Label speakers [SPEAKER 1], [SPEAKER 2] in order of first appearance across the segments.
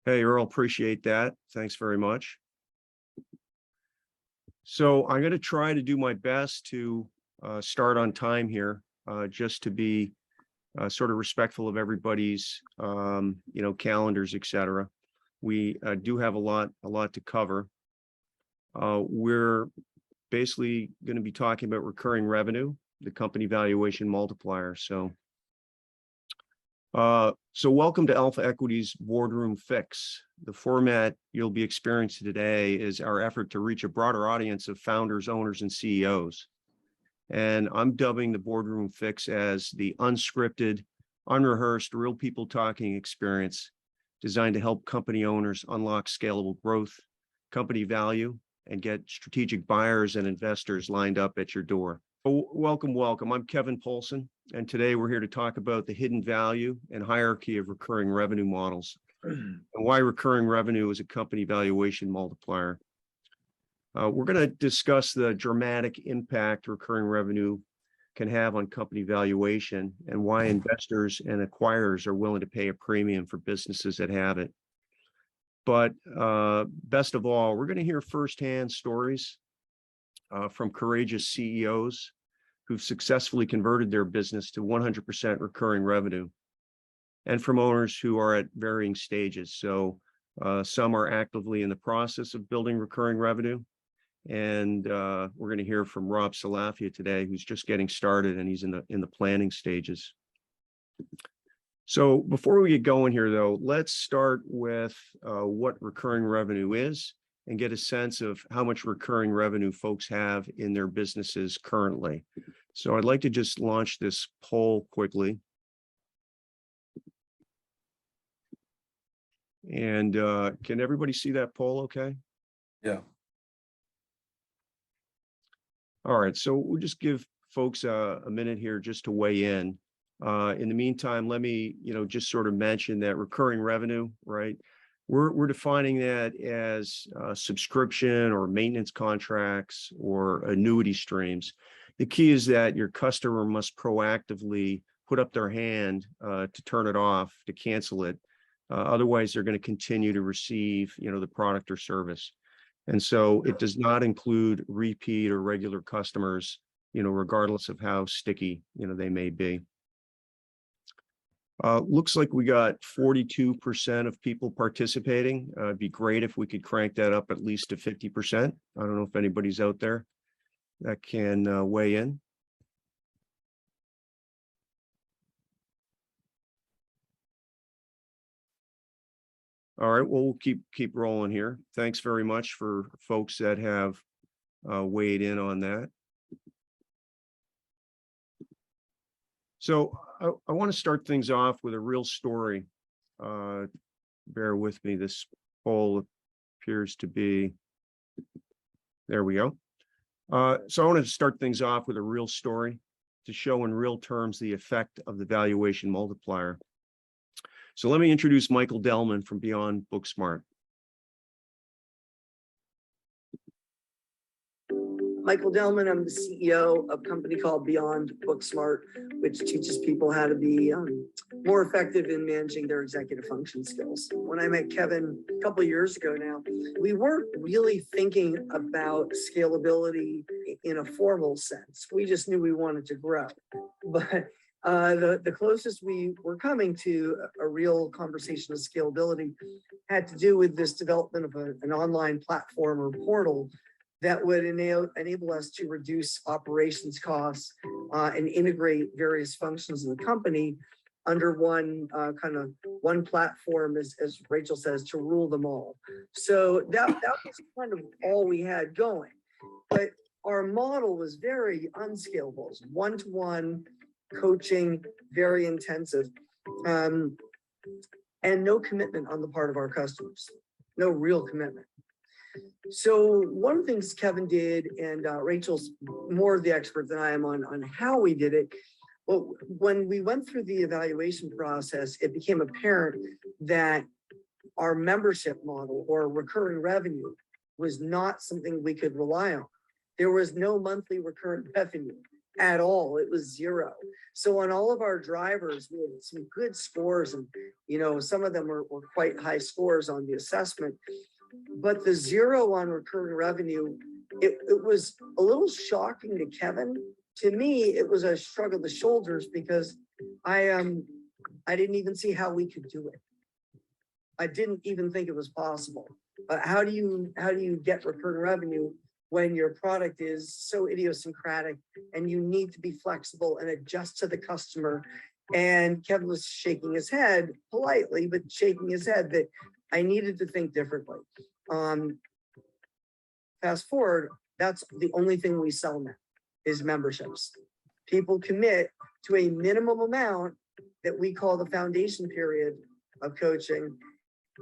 [SPEAKER 1] Hey, Earl, appreciate that. Thanks very much. So I'm going to try to do my best to start on time here, just to be sort of respectful of everybody's, calendars, etc. We do have a lot to cover. We're basically going to be talking about recurring revenue, the company valuation multiplier. So welcome to AlphaEquity's Boardroom Fix. The format you'll be experiencing today is our effort to reach a broader audience of founders, owners, and CEOs. And I'm dubbing the Boardroom Fix as the unscripted, unrehearsed, real people talking experience designed to help company owners unlock scalable growth, company value, and get strategic buyers and investors lined up at your door. Welcome. I'm Kevin Polson, and today we're here to talk about the hidden value and hierarchy of recurring revenue models and why recurring revenue is a company valuation multiplier. We're going to discuss the dramatic impact recurring revenue can have on company valuation and why investors and acquirers are willing to pay a premium for businesses that have it. But best of all, we're going to hear firsthand stories from courageous CEOs who've successfully converted their business to 100% recurring revenue, and from owners who are at varying stages. So some are actively in the process of building recurring revenue, and we're going to hear from Rob Salafia today, who's just getting started, and he's in the planning stages. So before we get going here, though, let's start with what recurring revenue is and get a sense of how much recurring revenue folks have in their businesses currently. So I'd like to just launch this poll quickly. And can everybody see that poll okay?
[SPEAKER 2] Yeah.
[SPEAKER 1] All right, so we'll just give folks a minute here just to weigh in. In the meantime, let me, just sort of mention that recurring revenue, right? We're defining that as subscription or maintenance contracts or annuity streams. The key is that your customer must proactively put up their hand to turn it off, to cancel it. Otherwise, they're going to continue to receive, the product or service. And so it does not include repeat or regular customers, regardless of how sticky, they may be. Looks like we got 42% of people participating. It'd be great if we could crank that up at least to 50%. I don't know if anybody's out there that can weigh in. All right, well, we'll keep rolling here. Thanks very much for folks that have weighed in on that. So I want to start things off with a real story. Bear with me. This poll appears to be, there we go. So I want to start things off with a real story to show in real terms the effect of the valuation multiplier. So let me introduce Michael Delman from Beyond Booksmart.
[SPEAKER 3] Michael Delman, I'm the CEO of a company called Beyond Booksmart, which teaches people how to be more effective in managing their executive function skills. When I met Kevin a couple of years ago now, we weren't really thinking about scalability in a formal sense. We just knew we wanted to grow. But the closest we were coming to a real conversation of scalability had to do with this development of an online platform or portal that would enable us to reduce operations costs and integrate various functions of the company under one platform, as Rachel says, to rule them all. So that was kind of all we had going. But our model was very unscalable. It was one-to-one coaching, very intensive, and no commitment on the part of our customers, no real commitment. So one of the things Kevin did, and Rachel's more the expert than I am on how we did it. Well, when we went through the evaluation process, it became apparent that our membership model or recurring revenue was not something we could rely on. There was no monthly recurrent revenue at all. It was zero. So on all of our drivers, we had some good scores, and some of them were quite high scores on the assessment. But the zero on recurring revenue, it was a little shocking to Kevin. To me, it was a shrug of the shoulders because I didn't even see how we could do it. I didn't even think it was possible. But how do you get recurring revenue when your product is so idiosyncratic and you need to be flexible and adjust to the customer? And Kevin was shaking his head politely, but shaking his head that I needed to think differently. Fast forward, that's the only thing we sell now is memberships. People commit to a minimum amount that we call the foundation period of coaching.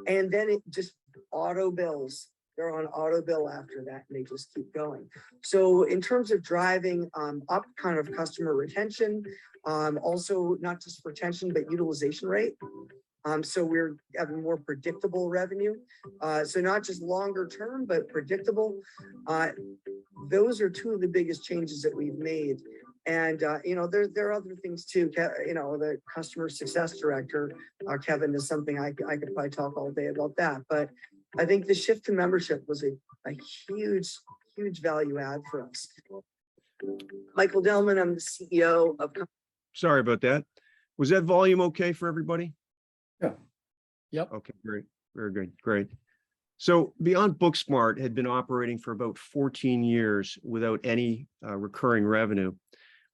[SPEAKER 3] And then it just auto bills. They're on auto bill after that, and they just keep going. So in terms of driving up kind of customer retention, also not just retention, but utilization rate. So we're having more predictable revenue. So not just longer term, but predictable. Those are two of the biggest changes that we've made. And, there are other things too. The customer success director, Kevin, is something I could probably talk all day about that. But I think the shift to membership was a huge, huge value add for us. Michael Delman, I'm the CEO of.
[SPEAKER 1] Sorry about that. Was that volume okay for everybody?
[SPEAKER 2] Yeah. Yep.
[SPEAKER 1] Okay, great. Very good. Great. So Beyond Booksmart had been operating for about 14 years without any recurring revenue.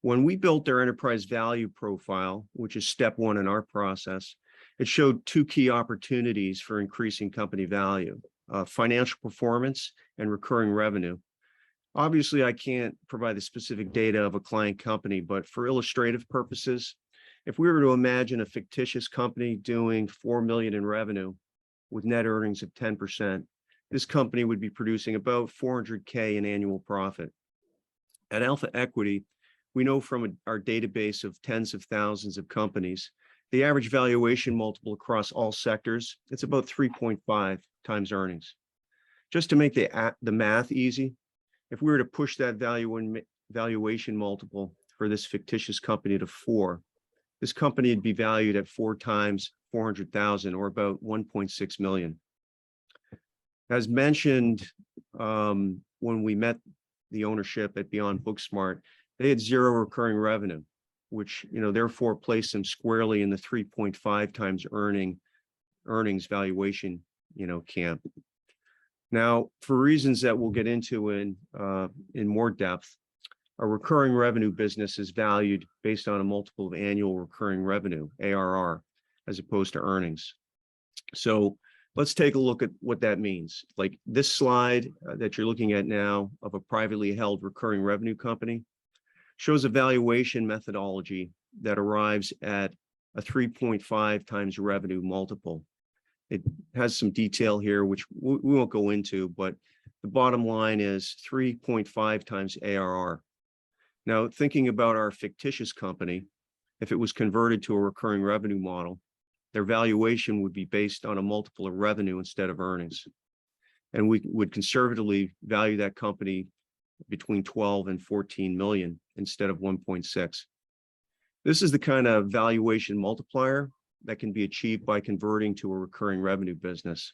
[SPEAKER 1] When we built their enterprise value profile, which is step one in our process, it showed two key opportunities for increasing company value, financial performance and recurring revenue. Obviously, I can't provide the specific data of a client company, but for illustrative purposes, if we were to imagine a fictitious company doing $4 million in revenue with net earnings of 10%, this company would be producing about $400K in annual profit. At AlphaEquity, we know from our database of tens of thousands of companies, the average valuation multiple across all sectors, it's about 3.5 times earnings. Just to make the math easy, if we were to push that valuation multiple for this fictitious company to 4, this company would be valued at 4 times 400,000, or about 1.6 million. As mentioned, when we met the ownership at Beyond Booksmart, they had zero recurring revenue, which therefore placed them squarely in the 3.5 times earnings valuation camp. Now, for reasons that we'll get into in more depth, a recurring revenue business is valued based on a multiple of annual recurring revenue, ARR, as opposed to earnings. So let's take a look at what that means. Like this slide that you're looking at now of a privately held recurring revenue company shows a valuation methodology that arrives at a 3.5 times revenue multiple. It has some detail here, which we won't go into, but the bottom line is 3.5 times ARR. Now, thinking about our fictitious company, if it was converted to a recurring revenue model, their valuation would be based on a multiple of revenue instead of earnings. And we would conservatively value that company between 12 and 14 million instead of 1.6. This is the kind of valuation multiplier that can be achieved by converting to a recurring revenue business.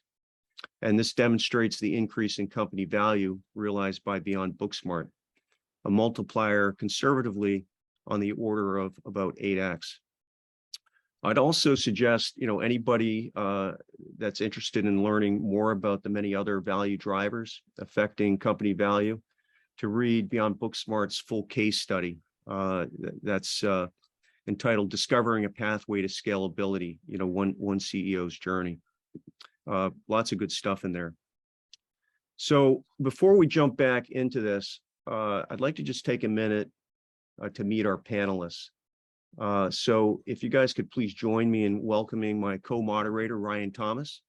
[SPEAKER 1] And this demonstrates the increase in company value realized by Beyond Booksmart, a multiplier conservatively on the order of about 8x. I'd also suggest, anybody that's interested in learning more about the many other value drivers affecting company value, to read Beyond Booksmart's full case study that's entitled "Discovering a Pathway to Scalability," one CEO's journey. Lots of good stuff in there. So before we jump back into this, I'd like to just take a minute to meet our panelists. So if you guys could please join me in welcoming my co-moderator, Ryan Thomas.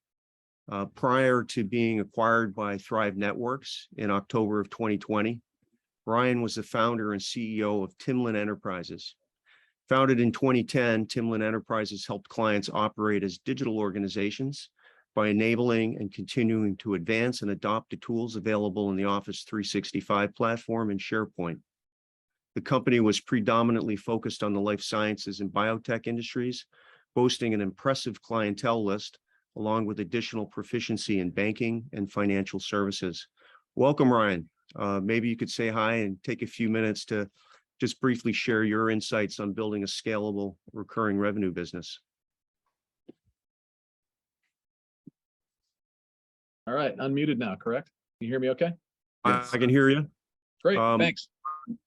[SPEAKER 1] Prior to being acquired by Thrive Networks in October of 2020, Ryan was the founder and CEO of Timlin Enterprises. Founded in 2010, Timlin Enterprises helped clients operate as digital organizations by enabling and continuing to advance and adopt the tools available in the Office 365 platform and SharePoint. The company was predominantly focused on the life sciences and biotech industries, boasting an impressive clientele list, along with additional proficiency in banking and financial services. Welcome, Ryan. Maybe you could say hi and take a few minutes to just briefly share your insights on building a scalable recurring revenue business.
[SPEAKER 4] All right, unmuted now, correct? Can you hear me okay?
[SPEAKER 1] I can hear you.
[SPEAKER 4] Great,
[SPEAKER 1] Um,
[SPEAKER 4] thanks.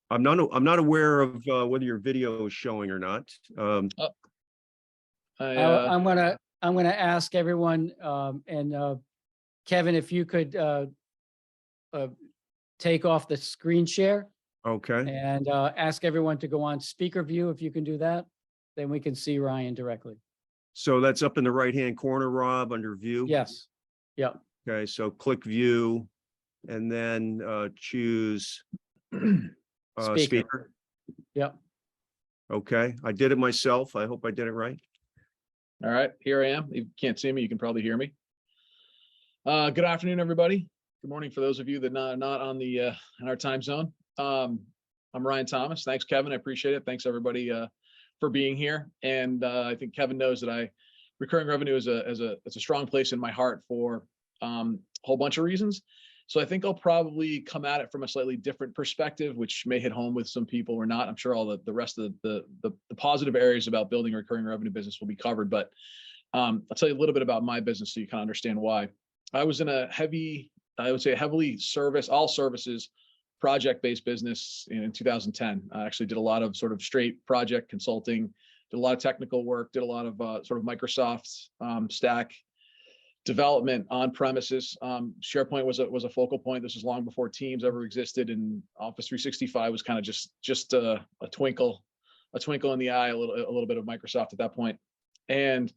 [SPEAKER 1] I'm not aware of whether your video is showing or not.
[SPEAKER 2] I'm gonna ask everyone, Kevin, if you could take off the screen share
[SPEAKER 1] Okay.
[SPEAKER 2] and ask everyone to go on speaker view. If you can do that, then we can see Ryan directly.
[SPEAKER 1] So that's up in the right-hand corner, Rob, under view.
[SPEAKER 2] Yes. Yep.
[SPEAKER 1] Okay, so click view and then choose speaker.
[SPEAKER 2] Yep.
[SPEAKER 1] Okay, I did it myself. I hope I did it right.
[SPEAKER 4] All right, here I am. You can't see me, you can probably hear me. Good afternoon, everybody. Good morning for those of you that are not on the in our time zone. I'm Ryan Thomas. Thanks, Kevin. I appreciate it. Thanks, everybody, for being here. And I think Kevin knows that recurring revenue is a strong place in my heart for a whole bunch of reasons. So I think I'll probably come at it from a slightly different perspective, which may hit home with some people or not. I'm sure all the rest of the positive areas about building a recurring revenue business will be covered. But I'll tell you a little bit about my business so you can understand why. I was in a heavily all services, project-based business in 2010. I actually did a lot of sort of straight project consulting, did a lot of technical work, did a lot of sort of Microsoft stack development on premises. SharePoint was a focal point. This was long before Teams ever existed, and Office 365 was kind of just a twinkle in the eye, a little bit of Microsoft at that point. And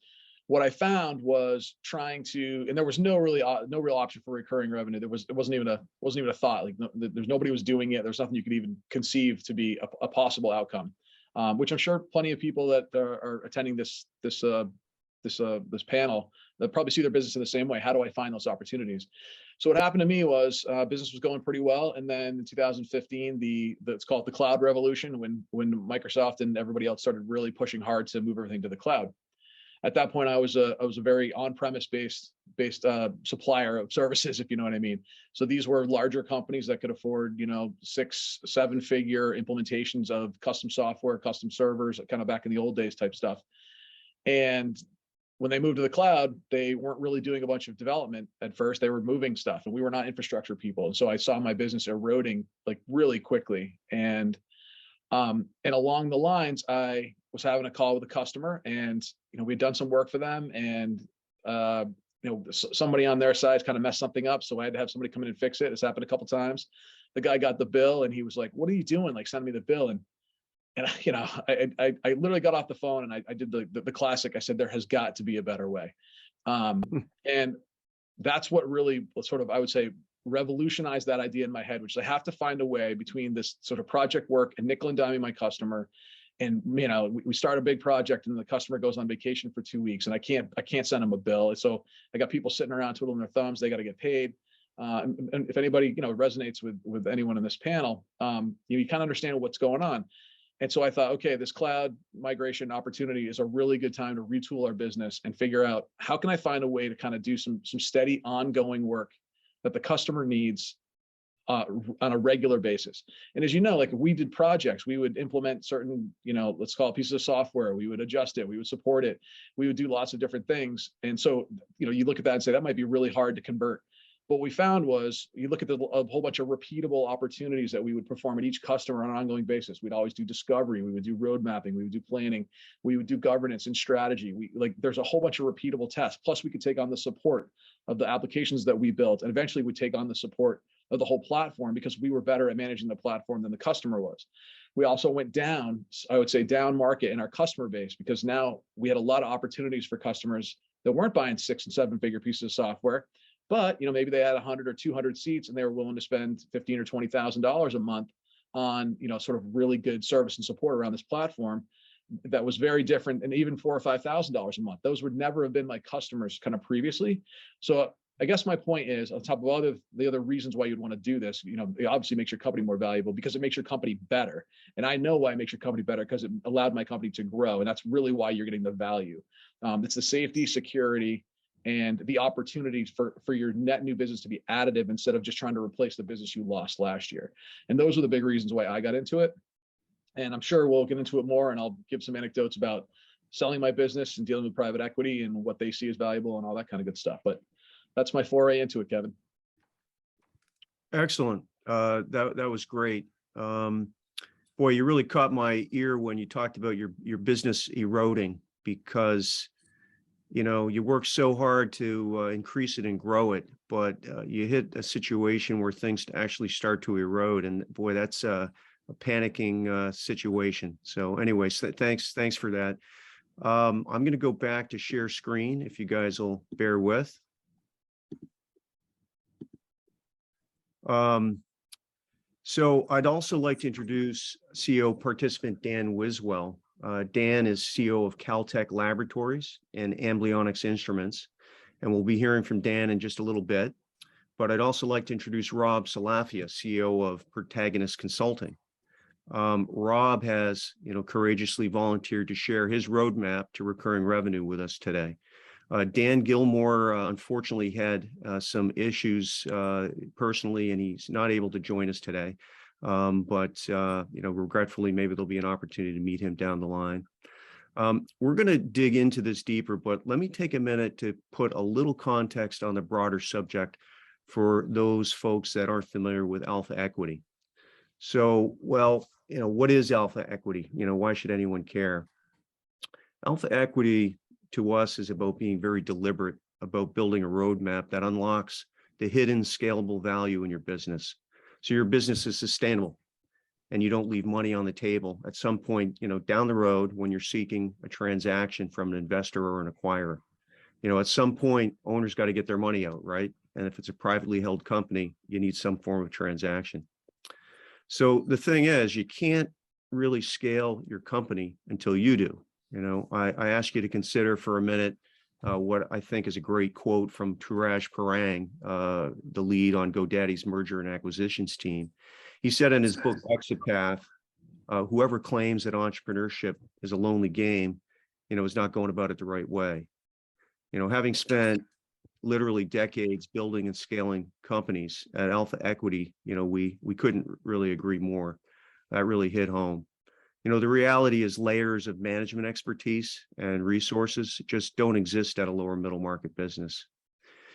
[SPEAKER 4] what I found was and there was no real option for recurring revenue. It wasn't even a thought. Like there's nobody was doing it. There's nothing you could even conceive to be a possible outcome, which I'm sure plenty of people that are attending this panel, they'll probably see their business in the same way. How do I find those opportunities? So what happened to me was business was going pretty well. And then in 2015, it's called the cloud revolution, when Microsoft and everybody else started really pushing hard to move everything to the cloud. At that point, I was a very on-premise based supplier of services, if you know what I mean. So these were larger companies that could afford, 6-7 figure implementations of custom software, custom servers, kind of back in the old days type stuff. And when they moved to the cloud, they weren't really doing a bunch of development at first. They were moving stuff, and we were not infrastructure people. And so I saw my business eroding like really quickly. And along the lines, I was having a call with a customer, and we'd done some work for them, and somebody on their side kind of messed something up, so I had to have somebody come in and fix it. It's happened a couple times. The guy got the bill, and he was like, "What are you doing? Like, send me the bill." And I literally got off the phone, and I did the classic. I said, there has got to be a better way. And that's what really sort of, I would say, revolutionized that idea in my head, which is I have to find a way between this sort of project work and nickel and diming my customer. And, we start a big project, and the customer goes on vacation for 2 weeks, and I can't send them a bill. So I got people sitting around twiddling their thumbs. They got to get paid. And if anybody, resonates with anyone in this panel, you kind of understand what's going on. And so I thought, okay, this cloud migration opportunity is a really good time to retool our business and figure out how can I find a way to kind of do some steady ongoing work that the customer needs on a regular basis. And as you know, like if we did projects, we would implement certain, let's call it pieces of software. We would adjust it. We would support it. We would do lots of different things. And so, you look at that and say, that might be really hard to convert. What we found was you look at a whole bunch of repeatable opportunities that we would perform at each customer on an ongoing basis. We'd always do discovery. We would do road mapping. We would do planning. We would do governance and strategy. There's a whole bunch of repeatable tests. Plus we could take on the support of the applications that we built. And eventually we'd take on the support of the whole platform because we were better at managing the platform than the customer was. We also went down, I would say down market in our customer base, because now we had a lot of opportunities for customers that weren't buying 6 and 7 figure pieces of software. But maybe they had 100 or 200 seats, and they were willing to spend $15,000 or $20,000 a month on sort of really good service and support around this platform. That was very different, and even $4,000 or $5,000 a month. Those would never have been my customers kind of previously. So I guess my point is, on top of all the other reasons why you'd want to do this, you know, it obviously makes your company more valuable because it makes your company better. And I know why it makes your company better, because it allowed my company to grow. And that's really why you're getting the value. It's the safety, security, and the opportunities for your net new business to be additive instead of just trying to replace the business you lost last year. And those are the big reasons why I got into it. And I'm sure we'll get into it more, and I'll give some anecdotes about selling my business and dealing with private equity and what they see as valuable and all that kind of good stuff. But that's my foray into it, Kevin.
[SPEAKER 1] Excellent. That was great. Boy, you really caught my ear when you talked about your business eroding, because you know you work so hard to increase it and grow it, but you hit a situation where things actually start to erode, and boy, that's a panicking situation. So, anyways, thanks for that. I'm going to go back to share screen if you guys will bear with. So I'd also like to introduce CEO participant Dan Wiswell. Dan is CEO of Caltech Laboratories and Amblyonics Instruments, and we'll be hearing from Dan in just a little bit. But I'd also like to introduce Rob Salafia, CEO of Protagonist Consulting. Rob has, courageously volunteered to share his roadmap to recurring revenue with us today. Dan Gilmore, unfortunately, had some issues personally, and he's not able to join us today. But regretfully, maybe there'll be an opportunity to meet him down the line. We're going to dig into this deeper, but let me take a minute to put a little context on the broader subject for those folks that aren't familiar with AlphaEquity. So, well, what is AlphaEquity? Why should anyone care? AlphaEquity to us is about being very deliberate about building a roadmap that unlocks the hidden scalable value in your business. So your business is sustainable and you don't leave money on the table at some point, down the road when you're seeking a transaction from an investor or an acquirer. At some point, owners got to get their money out, right? And if it's a privately held company, you need some form of transaction. So the thing is, you can't really scale your company until you do. I ask you to consider for a minute what I think is a great quote from Turaj Parang, the lead on GoDaddy's merger and acquisitions team. He said in his book, Exit Path, whoever claims that entrepreneurship is a lonely game, is not going about it the right way. Having spent literally decades building and scaling companies at AlphaEquity, we couldn't really agree more. That really hit home. The reality is layers of management expertise and resources just don't exist at a lower middle market business.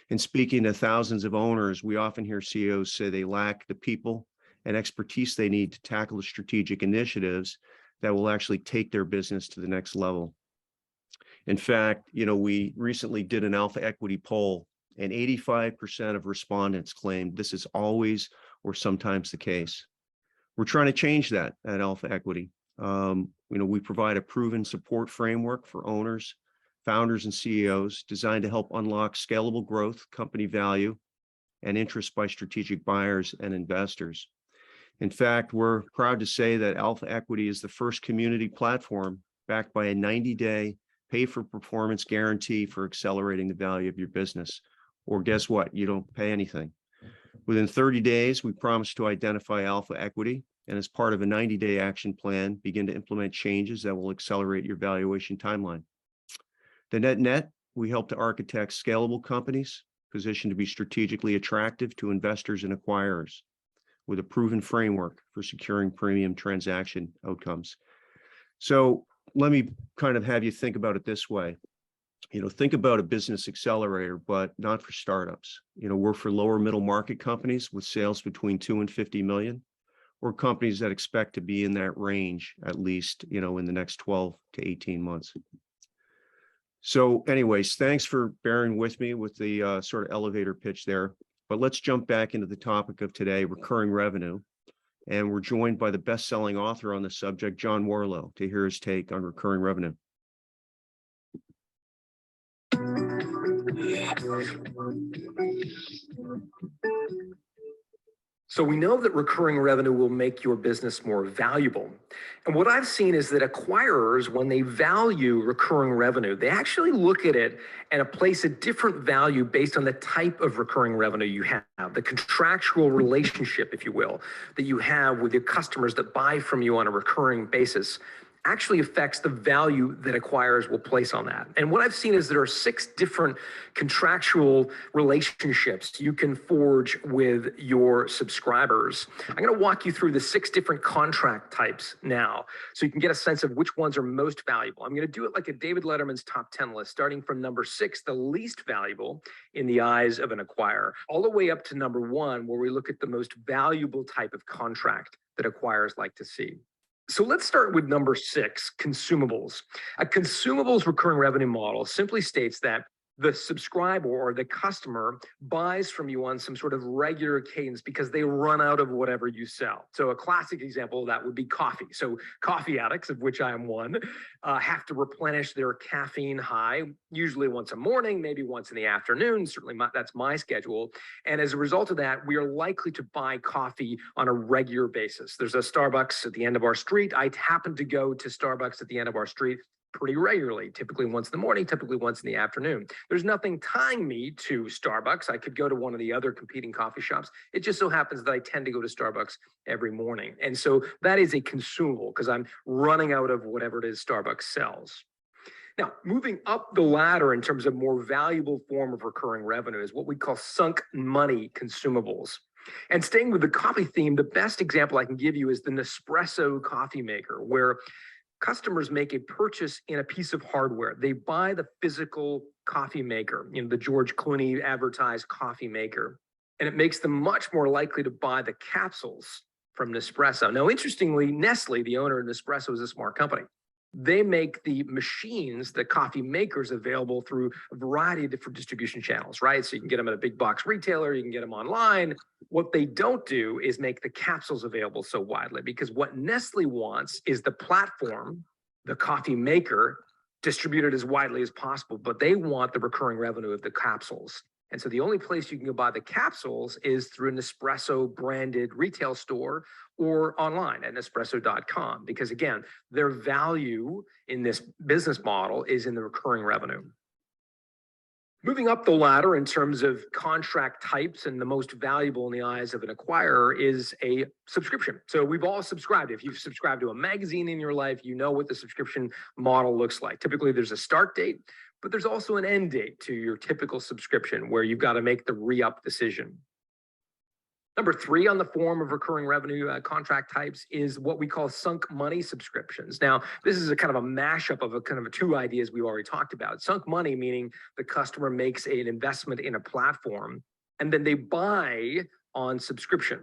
[SPEAKER 1] In speaking to thousands of owners, we often hear CEOs say they lack the people and expertise they need to tackle the strategic initiatives that will actually take their business to the next level. In fact, we recently did an AlphaEquity poll, and 85% of respondents claimed this is always or sometimes the case. We're trying to change that at AlphaEquity. We provide a proven support framework for owners, founders, and CEOs designed to help unlock scalable growth, company value, and interest by strategic buyers and investors. In fact, we're proud to say that AlphaEquity is the first community platform backed by a 90-day pay-for-performance guarantee for accelerating the value of your business. Or guess what? You don't pay anything. Within 30 days, we promise to identify AlphaEquity, and as part of a 90-day action plan, begin to implement changes that will accelerate your valuation timeline. The net, we help to architect scalable companies positioned to be strategically attractive to investors and acquirers with a proven framework for securing premium transaction outcomes. So let me kind of have you think about it this way. Think about a business accelerator, but not for startups. We're for lower middle market companies with sales between 2 and 50 million. Or companies that expect to be in that range, at least, in the next 12 to 18 months. So anyways, thanks for bearing with me with the sort of elevator pitch there. But let's jump back into the topic of today, recurring revenue. And we're joined by the best-selling author on the subject, John Warlow, to hear his take on recurring revenue.
[SPEAKER 5] So we know that recurring revenue will make your business more valuable. And what I've seen is that acquirers, when they value recurring revenue, they actually look at it and place a different value based on the type of recurring revenue you have, the contractual relationship, if you will, that you have with your customers that buy from you on a recurring basis actually affects the value that acquirers will place on that. And what I've seen is there are 6 different contractual relationships you can forge with your subscribers. I'm going to walk you through the 6 different contract types now, so you can get a sense of which ones are most valuable. I'm going to do it like a David Letterman's top 10 list, starting from number 6, the least valuable in the eyes of an acquirer, all the way up to number 1, where we look at the most valuable type of contract that acquirers like to see. So let's start with number 6, consumables. A consumables recurring revenue model simply states that the subscriber or the customer buys from you on some sort of regular cadence because they run out of whatever you sell. So a classic example of that would be coffee. So coffee addicts, of which I am one, have to replenish their caffeine high, usually once a morning, maybe once in the afternoon. Certainly that's my schedule. And as a result of that, we are likely to buy coffee on a regular basis. There's a Starbucks at the end of our street. I happen to go to Starbucks at the end of our street pretty regularly, typically once in the morning, typically once in the afternoon. There's nothing tying me to Starbucks. I could go to one of the other competing coffee shops. It just so happens that I tend to go to Starbucks every morning. And so that is a consumable because I'm running out of whatever it is Starbucks sells. Now, moving up the ladder in terms of more valuable form of recurring revenue is what we call sunk money consumables. And staying with the coffee theme, the best example I can give you is the Nespresso coffee maker, where customers make a purchase in a piece of hardware. They buy the physical coffee maker, the George Clooney advertised coffee maker, and it makes them much more likely to buy the capsules from Nespresso. Now, interestingly, Nestle, the owner of Nespresso, is a smart company. They make the machines, the coffee makers, available through a variety of different distribution channels, right? So you can get them at a big box retailer, you can get them online. What they don't do is make the capsules available so widely, because what Nestle wants is the platform, the coffee maker, distributed as widely as possible, but they want the recurring revenue of the capsules. And so the only place you can go buy the capsules is through an Nespresso branded retail store or online at Nespresso.com, because again, their value in this business model is in the recurring revenue. Moving up the ladder in terms of contract types, and the most valuable in the eyes of an acquirer is a subscription. So we've all subscribed. If you've subscribed to a magazine in your life, you know what the subscription model looks like. Typically there's a start date, but there's also an end date to your typical subscription where you've got to make the re-up decision. Number 3 on the form of recurring revenue contract types is what we call sunk money subscriptions. Now, this is a kind of a mashup of two ideas we've already talked about. Sunk money, meaning the customer makes an investment in a platform and then they buy on subscription.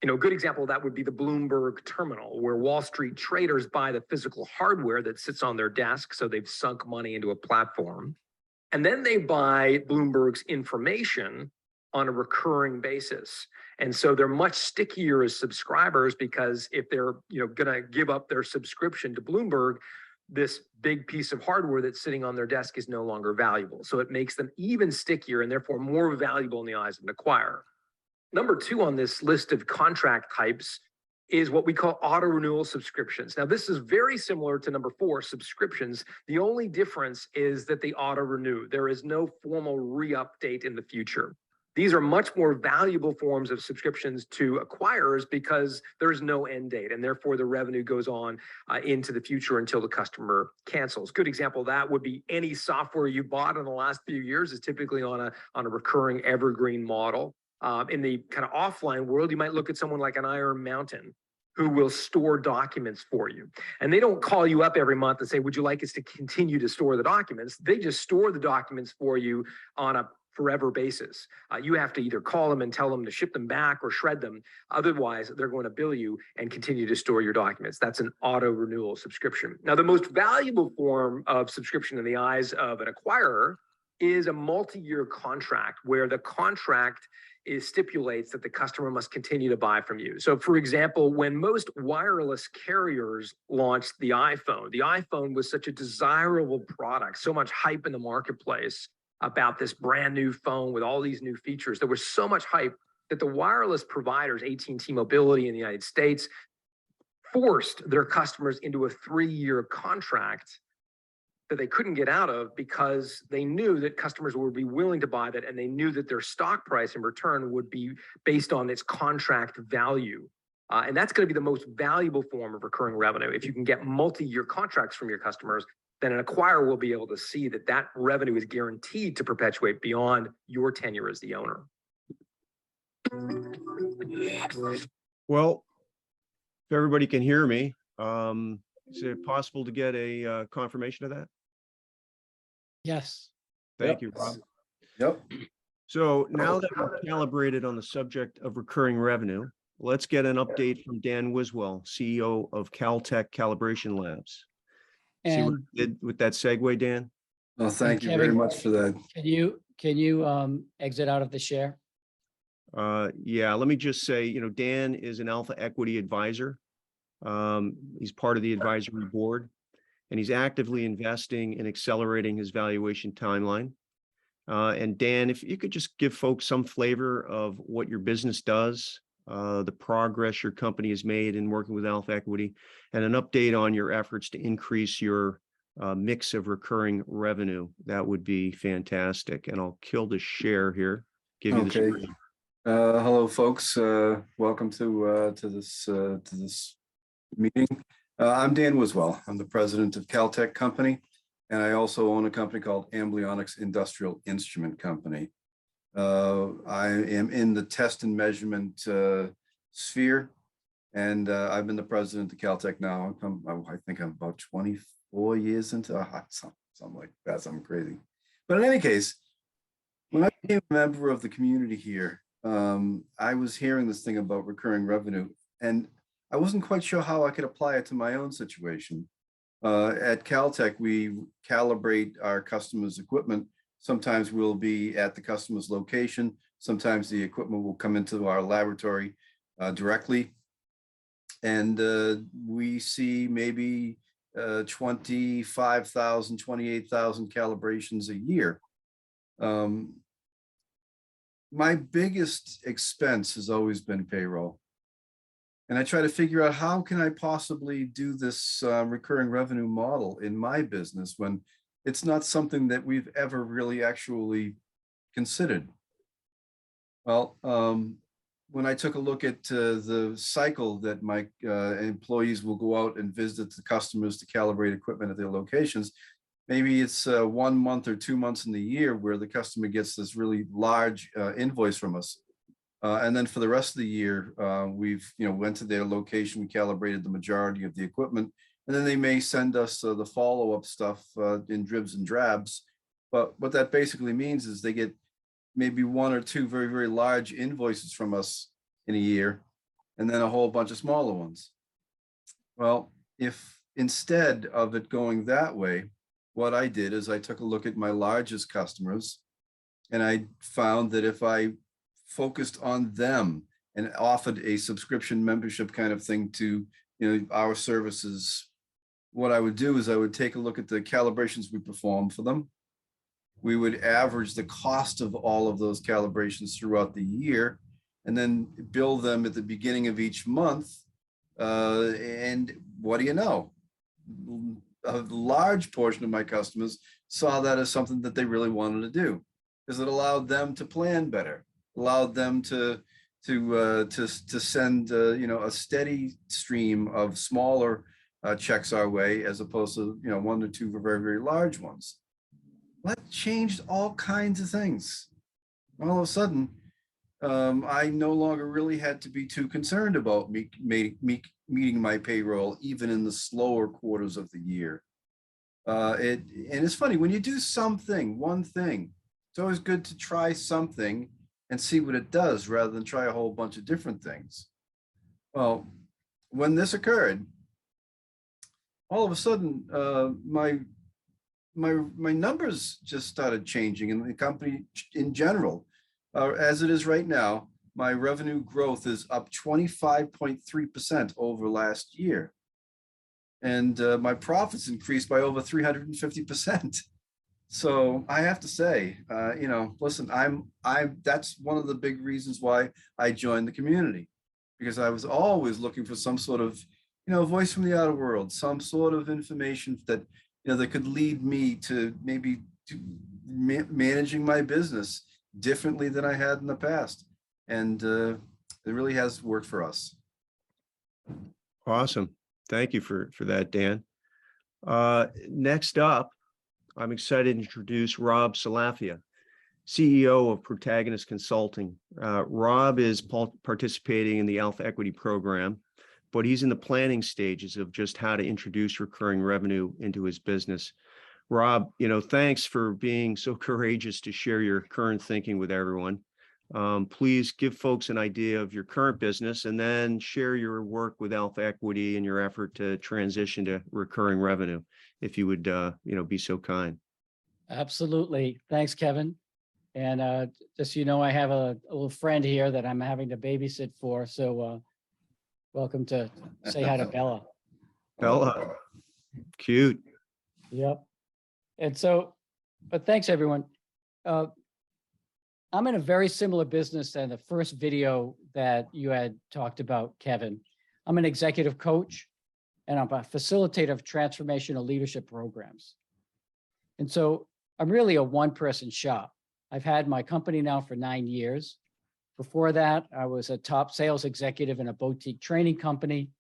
[SPEAKER 5] A good example of that would be the Bloomberg terminal, where Wall Street traders buy the physical hardware that sits on their desk. So they've sunk money into a platform. And then they buy Bloomberg's information on a recurring basis. And so they're much stickier as subscribers, because if they're going to give up their subscription to Bloomberg, this big piece of hardware that's sitting on their desk is no longer valuable. So it makes them even stickier and therefore more valuable in the eyes of an acquirer. Number 2 on this list of contract types is what we call auto renewal subscriptions. Now, this is very similar to number 4, subscriptions. The only difference is that they auto renew. There is no formal re-up date in the future. These are much more valuable forms of subscriptions to acquirers because there is no end date, and therefore the revenue goes on into the future until the customer cancels. Good example of that would be any software you bought in the last few years is typically on a recurring evergreen model. In the kind of offline world, you might look at someone like an Iron Mountain, who will store documents for you. And they don't call you up every month and say, would you like us to continue to store the documents? They just store the documents for you on a forever basis. You have to either call them and tell them to ship them back or shred them. Otherwise, they're going to bill you and continue to store your documents. That's an auto renewal subscription. Now, the most valuable form of subscription in the eyes of an acquirer is a multi-year contract, where the contract stipulates that the customer must continue to buy from you. So for example, when most wireless carriers launched the iPhone was such a desirable product, so much hype in the marketplace about this brand new phone with all these new features. There was so much hype that the wireless providers, AT&T Mobility in the United States, forced their customers into a 3-year contract that they couldn't get out of because they knew that customers would be willing to buy that, and they knew that their stock price in return would be based on its contract value. And that's going to be the most valuable form of recurring revenue. If you can get multi-year contracts from your customers, then an acquirer will be able to see that that revenue is guaranteed to perpetuate beyond your tenure as the owner.
[SPEAKER 1] Well, if everybody can hear me, is it possible to get a confirmation of that?
[SPEAKER 2] Yes.
[SPEAKER 1] Thank you, Rob.
[SPEAKER 6] Yep.
[SPEAKER 1] So now that we're calibrated on the subject of recurring revenue, let's get an update from Dan Wiswell, CEO of Caltech Calibration Labs. See what
[SPEAKER 2] And
[SPEAKER 1] I did with that segue, Dan?
[SPEAKER 6] Well, thank you
[SPEAKER 2] Kevin,
[SPEAKER 6] very much for that.
[SPEAKER 2] can you exit out of the share?
[SPEAKER 1] Yeah, let me just say, Dan is an AlphaEquity advisor. He's part of the advisory board, and he's actively investing in accelerating his valuation timeline. And Dan, if you could just give folks some flavor of what your business does, the progress your company has made in working with AlphaEquity, and an update on your efforts to increase your mix of recurring revenue, that would be fantastic. And I'll kill the share here. Give you the
[SPEAKER 6] Okay.
[SPEAKER 1] screen.
[SPEAKER 6] Hello, folks. Welcome to this meeting. I'm Dan Wiswell. I'm the president of Caltech Company, and I also own a company called Amblyonics Industrial Instrument Company. I am in the test and measurement sphere, and I've been the president of Caltech now. I think I'm about 24 years into something like that, something crazy. But in any case, when I became a member of the community here, I was hearing this thing about recurring revenue, and I wasn't quite sure how I could apply it to my own situation. At Caltech, we calibrate our customers' equipment. Sometimes we'll be at the customer's location. Sometimes the equipment will come into our laboratory directly. And we see maybe 25,000, 28,000 calibrations a year. My biggest expense has always been payroll. And I try to figure out how can I possibly do this recurring revenue model in my business when it's not something that we've ever really actually considered. Well, when I took a look at the cycle that my employees will go out and visit the customers to calibrate equipment at their locations, maybe it's 1 month or 2 months in the year where the customer gets this really large invoice from us. And then for the rest of the year, we've went to their location, we calibrated the majority of the equipment, and then they may send us the follow-up stuff in dribs and drabs. But what that basically means is they get maybe 1 or 2 very, very large invoices from us in a year, and then a whole bunch of smaller ones. Well, if instead of it going that way, what I did is I took a look at my largest customers, and I found that if I focused on them and offered a subscription membership kind of thing to our services, what I would do is I would take a look at the calibrations we perform for them. We would average the cost of all of those calibrations throughout the year, and then bill them at the beginning of each month. And what do you know? A large portion of my customers saw that as something that they really wanted to do, because it allowed them to plan better, allowed them to send a steady stream of smaller checks our way, as opposed to 1 or 2 very, very large ones. That changed all kinds of things. All of a sudden, I no longer really had to be too concerned about meeting my payroll, even in the slower quarters of the year. And it's funny, when you do one thing, it's always good to try something and see what it does rather than try a whole bunch of different things. Well, when this occurred, all of a sudden, my numbers just started changing, and the company in general, as it is right now, my revenue growth is up 25.3% over last year. And my profits increased by over 350%. So I have to say, listen, that's one of the big reasons why I joined the community, because I was always looking for some sort of, voice from the outer world, some sort of information that, that could lead me to maybe managing my business differently than I had in the past. And it really has worked for us.
[SPEAKER 1] Awesome. Thank you for that, Dan. Next up, I'm excited to introduce Rob Salafia, CEO of Protagonist Consulting. Rob is participating in the AlphaEquity program, but he's in the planning stages of just how to introduce recurring revenue into his business. Rob, thanks for being so courageous to share your current thinking with everyone. Please give folks an idea of your current business and then share your work with AlphaEquity and your effort to transition to recurring revenue, if you would, be so kind.
[SPEAKER 2] Absolutely. Thanks, Kevin. And just, I have a little friend here that I'm having to babysit for. So welcome to say hi to Bella.
[SPEAKER 1] Bella, cute.
[SPEAKER 2] Yep. And so, but thanks everyone. I'm in a very similar business than the first video that you had talked about, Kevin. I'm an executive coach and I'm a facilitator of transformational leadership programs. And so I'm really a one-person shop. I've had my company now for 9 years. Before that, I was a top sales executive in a boutique training company,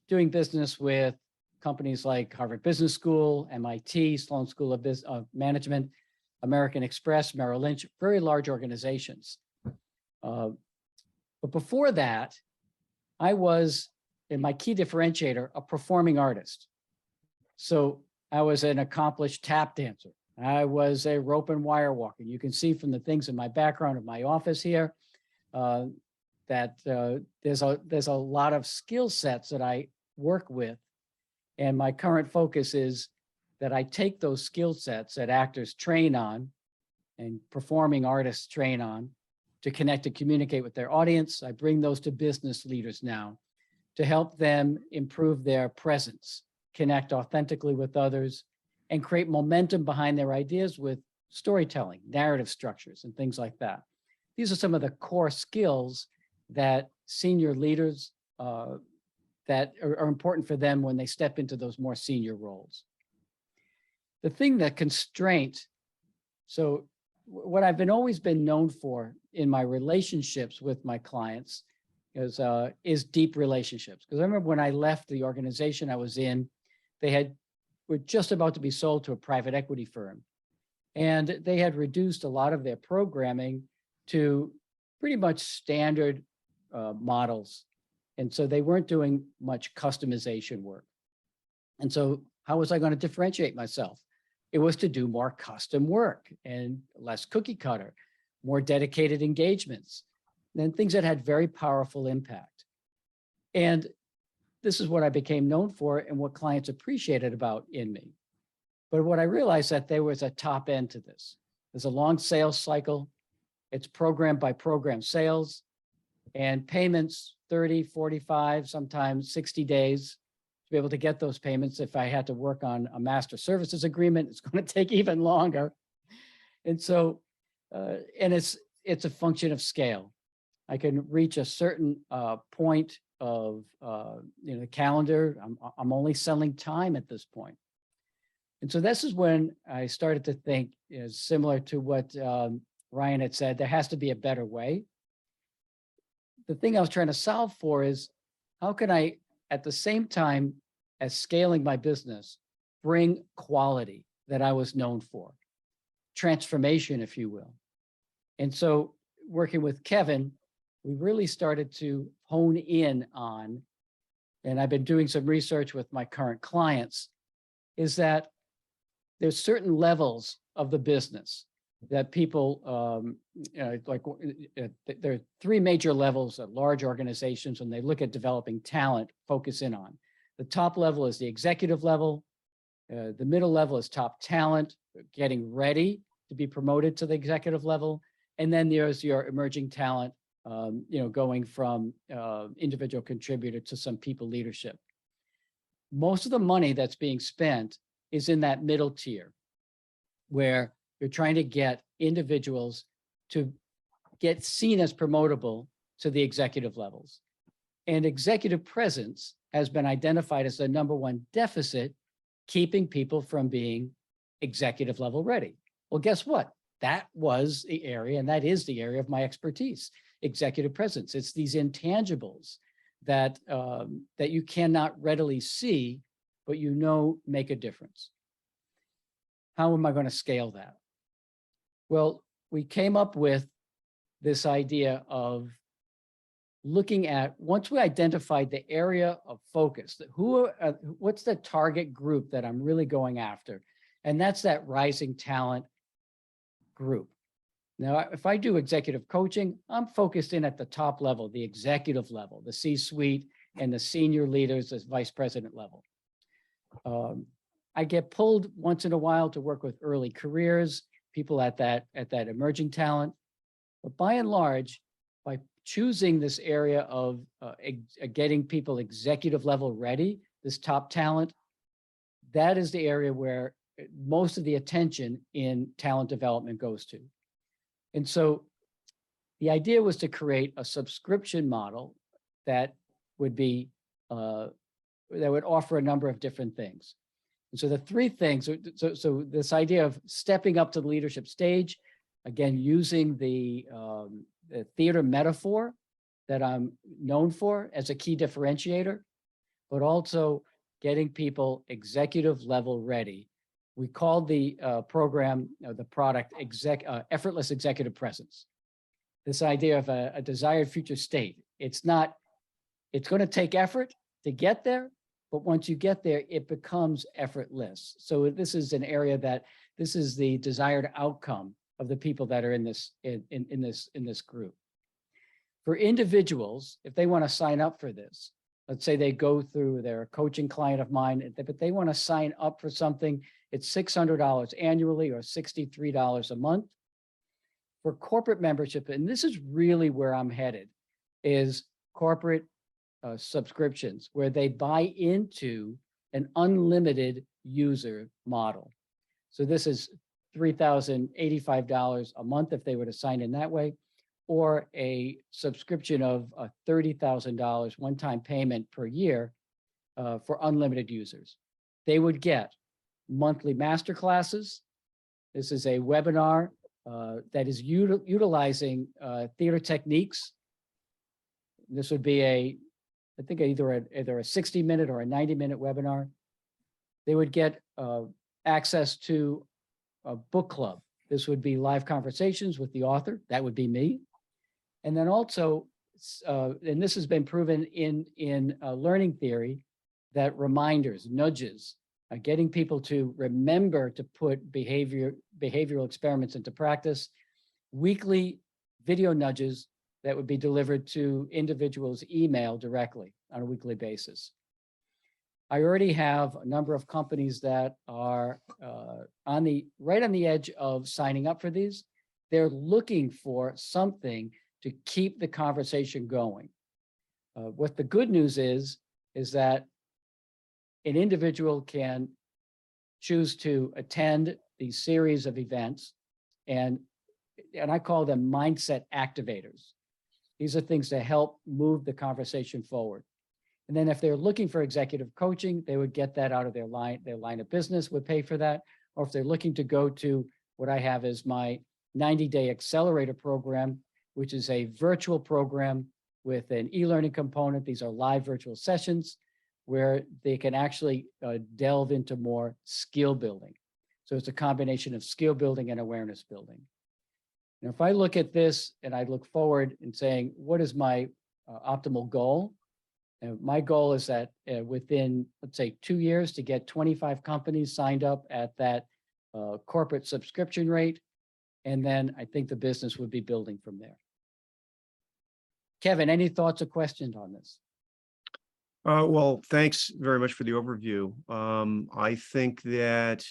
[SPEAKER 2] doing business with companies like Harvard Business School, MIT, Sloan School of Management, American Express, Merrill Lynch, very large organizations. But before that, I was, in my key differentiator, a performing artist. So I was an accomplished tap dancer. I was a rope and wire walker. You can see from the things in my background of my office here that there's a lot of skill sets that I work with. And my current focus is that I take those skill sets that actors train on and performing artists train on to connect and communicate with their audience. I bring those to business leaders now to help them improve their presence, connect authentically with others, and create momentum behind their ideas with storytelling, narrative structures, and things like that. These are some of the core skills that senior leaders that are important for them when they step into those more senior roles. The thing that constraint, so what I've always been known for in my relationships with my clients is deep relationships. Because I remember when I left the organization I was in, were just about to be sold to a private equity firm. And they had reduced a lot of their programming to pretty much standard models. And so they weren't doing much customization work. And so how was I going to differentiate myself? It was to do more custom work and less cookie cutter, more dedicated engagements, and things that had very powerful impact. And this is what I became known for and what clients appreciated about in me. But what I realized that there was a top end to this. There's a long sales cycle. It's program by program sales and payments 30, 45, sometimes 60 days to be able to get those payments. If I had to work on a master services agreement, it's going to take even longer. And so, and it's a function of scale. I can reach a certain point of the calendar. I'm only selling time at this point. And so this is when I started to think, similar to what Ryan had said, there has to be a better way. The thing I was trying to solve for is how can I, at the same time as scaling my business, bring quality that I was known for, transformation, if you will. And so working with Kevin, we really started to hone in on, and I've been doing some research with my current clients, is that there's certain levels of the business that people, there are three major levels that large organizations, when they look at developing talent, focus in on. The top level is the executive level. The middle level is top talent, getting ready to be promoted to the executive level. And then there's your emerging talent, going from individual contributor to some people leadership. Most of the money that's being spent is in that middle tier. where you're trying to get individuals to get seen as promotable to the executive levels. And executive presence has been identified as the #1 deficit, keeping people from being executive level ready. Well, guess what? That was the area, and that is the area of my expertise, executive presence. It's these intangibles that, that you cannot readily see, but you know make a difference. How am I going to scale that? Well, we came up with this idea of looking at, once we identified the area of focus, what's the target group that I'm really going after? And that's that rising talent group. Now, if I do executive coaching, I'm focused in at the top level, the executive level, the C-suite and the senior leaders, the vice president level. I get pulled once in a while to work with early careers, people at that emerging talent. But by and large, by choosing this area of getting people executive level ready, this top talent, that is the area where most of the attention in talent development goes to. And so the idea was to create a subscription model that would be, that would offer a number of different things. And so the three things, so this idea of stepping up to the leadership stage, again, using the theater metaphor that I'm known for as a key differentiator, but also getting people executive level ready. We called the program, the product, effortless executive presence. This idea of a desired future state. It's going to take effort to get there, but once you get there, it becomes effortless. So this is an area that this is the desired outcome of the people that are in this group. For individuals, if they want to sign up for this, let's say they go through, they're a coaching client of mine, but they want to sign up for something, it's $600 annually or $63 a month. For corporate membership, and this is really where I'm headed, is corporate subscriptions, where they buy into an unlimited user model. So this is $3,085 a month if they were to sign in that way, or a subscription of $30,000 one-time payment per year for unlimited users. They would get monthly masterclasses. This is a webinar that is utilizing theater techniques. This would be I think either a 60-minute or a 90-minute webinar. They would get access to a book club. This would be live conversations with the author. That would be me. And then also, and this has been proven in learning theory, that reminders, nudges, getting people to remember to put behavioral experiments into practice, weekly video nudges that would be delivered to individuals' email directly on a weekly basis. I already have a number of companies that are right on the edge of signing up for these. They're looking for something to keep the conversation going. What the good news is that an individual can choose to attend these series of events, and I call them mindset activators. These are things to help move the conversation forward. And then if they're looking for executive coaching, they would get that out of their line of business would pay for that. Or if they're looking to go to what I have as my 90-day accelerator program, which is a virtual program with an e-learning component. These are live virtual sessions where they can actually delve into more skill building. So it's a combination of skill building and awareness building. Now, if I look at this and I look forward and saying, what is my optimal goal? My goal is that within, let's say, 2 years to get 25 companies signed up at that corporate subscription rate. And then I think the business would be building from there. Kevin, any thoughts or questions on this?
[SPEAKER 1] Well, thanks very much for the overview. I think that,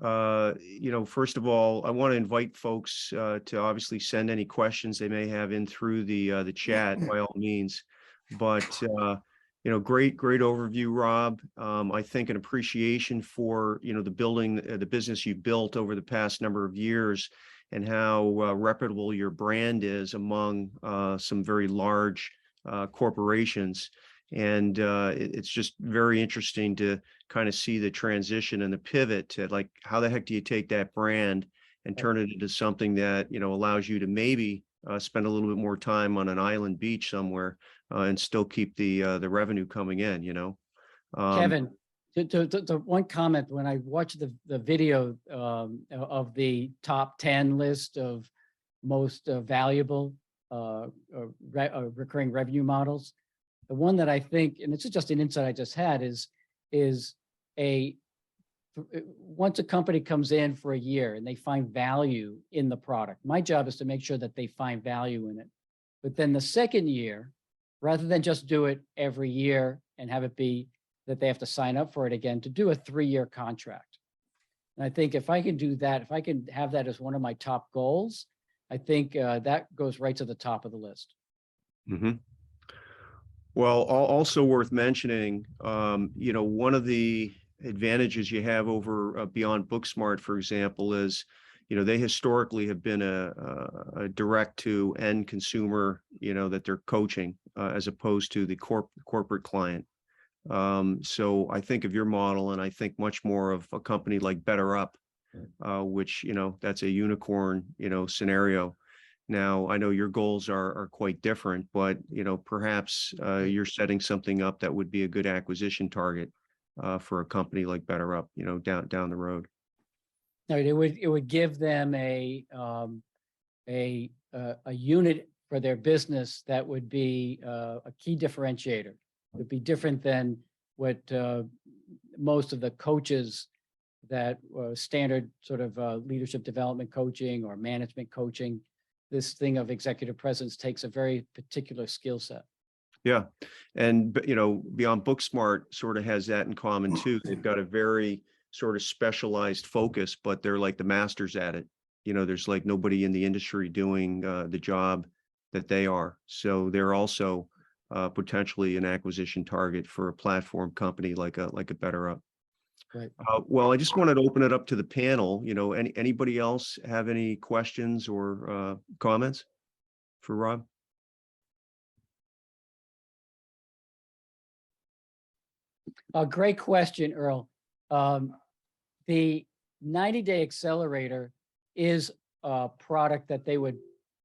[SPEAKER 1] first of all, I want to invite folks to obviously send any questions they may have in through the chat by all means. But, Great overview, Rob. I think an appreciation for, the business you've built over the past number of years and how reputable your brand is among some very large corporations. And it's just very interesting to kind of see the transition and the pivot to, like, how the heck do you take that brand and turn it into something that, allows you to maybe spend a little bit more time on an island beach somewhere and still keep the revenue coming in,
[SPEAKER 2] Kevin, to one comment, when I watched the video of the top 10 list of most valuable recurring revenue models, the one that I think, and this is just an insight I just had, is once a company comes in for a year and they find value in the product, my job is to make sure that they find value in it. But then the second year, rather than just do it every year and have it be that they have to sign up for it again, to do a 3-year contract. And I think if I can do that, if I can have that as one of my top goals, I think that goes right to the top of the list.
[SPEAKER 1] Mm-hmm. Well, also worth mentioning, one of the advantages you have over Beyond Booksmart, for example, is, they historically have been a direct to end consumer, that they're coaching as opposed to the corporate client. So I think of your model, and I think much more of a company like BetterUp, which, that's a unicorn, scenario. Now, I know your goals are quite different, but, perhaps you're setting something up that would be a good acquisition target for a company like BetterUp, down the road.
[SPEAKER 2] No, it would give them a unit for their business that would be a key differentiator. It would be different than what most of the coaches that standard sort of leadership development coaching or management coaching. This thing of executive presence takes a very particular skill set.
[SPEAKER 1] Yeah. And, Beyond Booksmart sort of has that in common too. They've got a very sort of specialized focus, but they're like the masters at it. There's like nobody in the industry doing the job that they are. So they're also potentially an acquisition target for a platform company like a BetterUp.
[SPEAKER 2] Right.
[SPEAKER 1] Well, I just wanted to open it up to the panel. Anybody else have any questions or comments for Rob?
[SPEAKER 2] A great question, Earl. The 90-day accelerator is a product that they would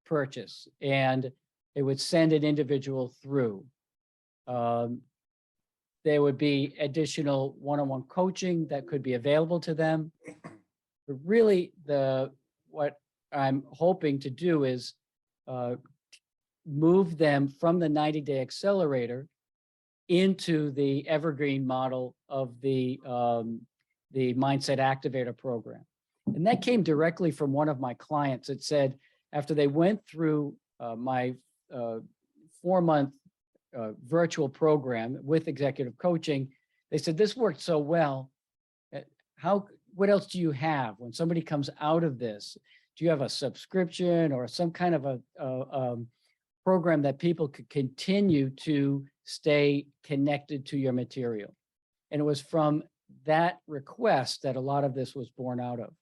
[SPEAKER 2] purchase, and they would send an individual through. There would be additional one-on-one coaching that could be available to them. But really, what I'm hoping to do is move them from the 90-day accelerator into the evergreen model of the Mindset Activator program. And that came directly from one of my clients that said, after they went through my 4-month virtual program with executive coaching, they said, this worked so well. What else do you have when somebody comes out of this? Do you have a subscription or some kind of a program that people could continue to stay connected to your material? And it was from that request that a lot of this was born out of.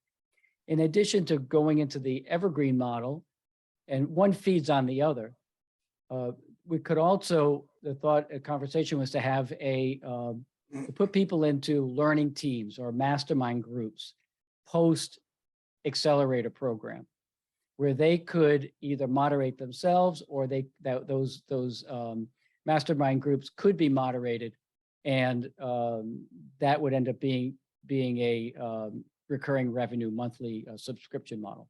[SPEAKER 2] In addition to going into the evergreen model, and one feeds on the other, we could also, a conversation was to have to put people into learning teams or mastermind groups post accelerator program, where they could either moderate themselves or those mastermind groups could be moderated, and that would end up being a recurring revenue monthly subscription model.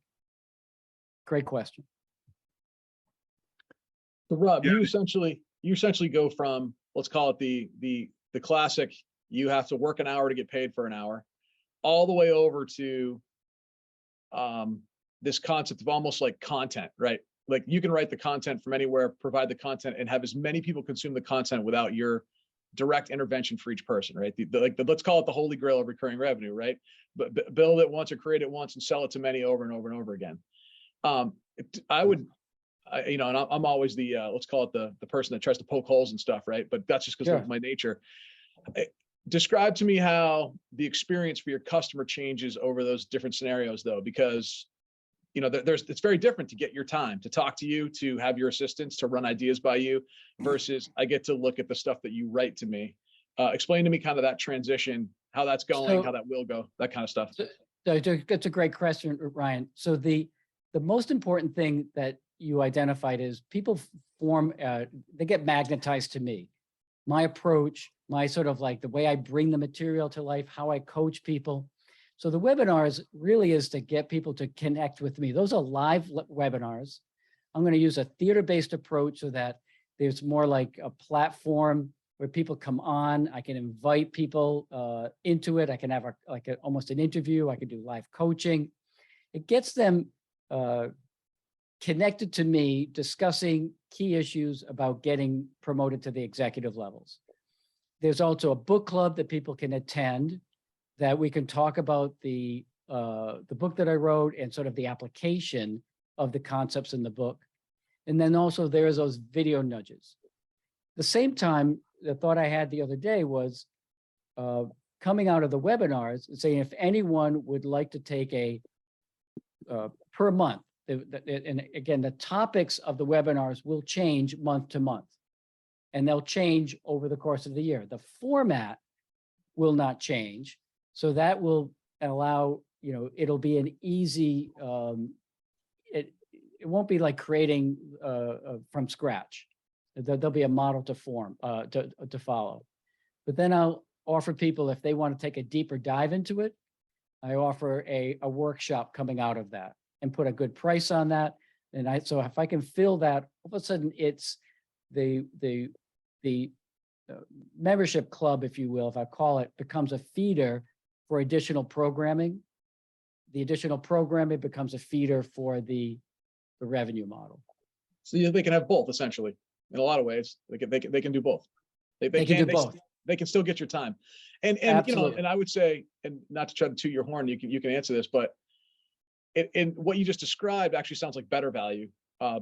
[SPEAKER 2] Great question.
[SPEAKER 4] So Rob,
[SPEAKER 1] Yeah.
[SPEAKER 4] you essentially go from, let's call it the classic, you have to work an hour to get paid for an hour, all the way over to this concept of almost like content, right? Like you can write the content from anywhere, provide the content, and have as many people consume the content without your direct intervention for each person, right? Let's call it the holy grail of recurring revenue, right? But build it once or create it once and sell it to many over and over and over again. and I'm always the, let's call it the person that tries to poke holes and stuff, right? But that's just because
[SPEAKER 2] Sure.
[SPEAKER 4] of my nature. Describe to me how the experience for your customer changes over those different scenarios, though, because it's very different to get your time to talk to you, to have your assistants, to run ideas by you, versus I get to look at the stuff that you write to me. Explain to me kind of that transition, how that's going, how that will go, that kind of stuff.
[SPEAKER 2] So that's a great question, Ryan. So the most important thing that you identified is people they get magnetized to me. My approach, my sort of like the way I bring the material to life, how I coach people. So the webinars really is to get people to connect with me. Those are live webinars. I'm going to use a theater-based approach so that there's more like a platform where people come on. I can invite people into it. I can have almost an interview. I can do live coaching. It gets them connected to me, discussing key issues about getting promoted to the executive levels. There's also a book club that people can attend, that we can talk about the book that I wrote and sort of the application of the concepts in the book. And then also there's those video nudges. The same time, the thought I had the other day was coming out of the webinars and saying, if anyone would like to take a per month, and again, the topics of the webinars will change month to month, and they'll change over the course of the year. The format will not change. So that will allow, it'll be an easy, it won't be like creating from scratch. There'll be a model to follow. But then I'll offer people, if they want to take a deeper dive into it, I offer a workshop coming out of that and put a good price on that. And so if I can fill that, all of a sudden it's the membership club, if you will, if I call it, becomes a feeder for additional programming. The additional programming becomes a feeder for the revenue model.
[SPEAKER 4] So they can have both, essentially, in a lot of ways. They can do both. They
[SPEAKER 2] can do both.
[SPEAKER 4] They can still get your time. And and I would say, and not to try to toot your horn, you can answer this, but what you just described actually sounds like better value,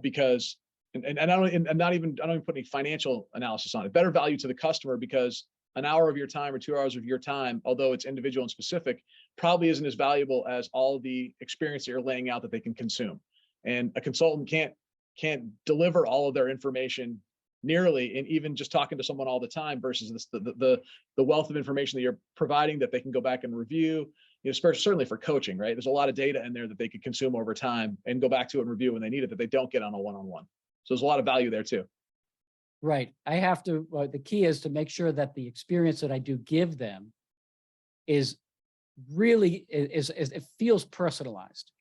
[SPEAKER 4] because and I don't even put any financial analysis on it. Better value to the customer, because an hour of your time or 2 hours of your time, although it's individual and specific, probably isn't as valuable as all the experience that you're laying out that they can consume. And a consultant can't deliver all of their information nearly, and even just talking to someone all the time versus the wealth of information that you're providing that they can go back and review. Certainly for coaching, right? There's a lot of data in there that they could consume over time and go back to it and review when they need it, that they don't get on a one-on-one. So there's a lot of value there too.
[SPEAKER 2] Right. I have to, the key is to make sure that the experience that I do give them is really, it feels personalized.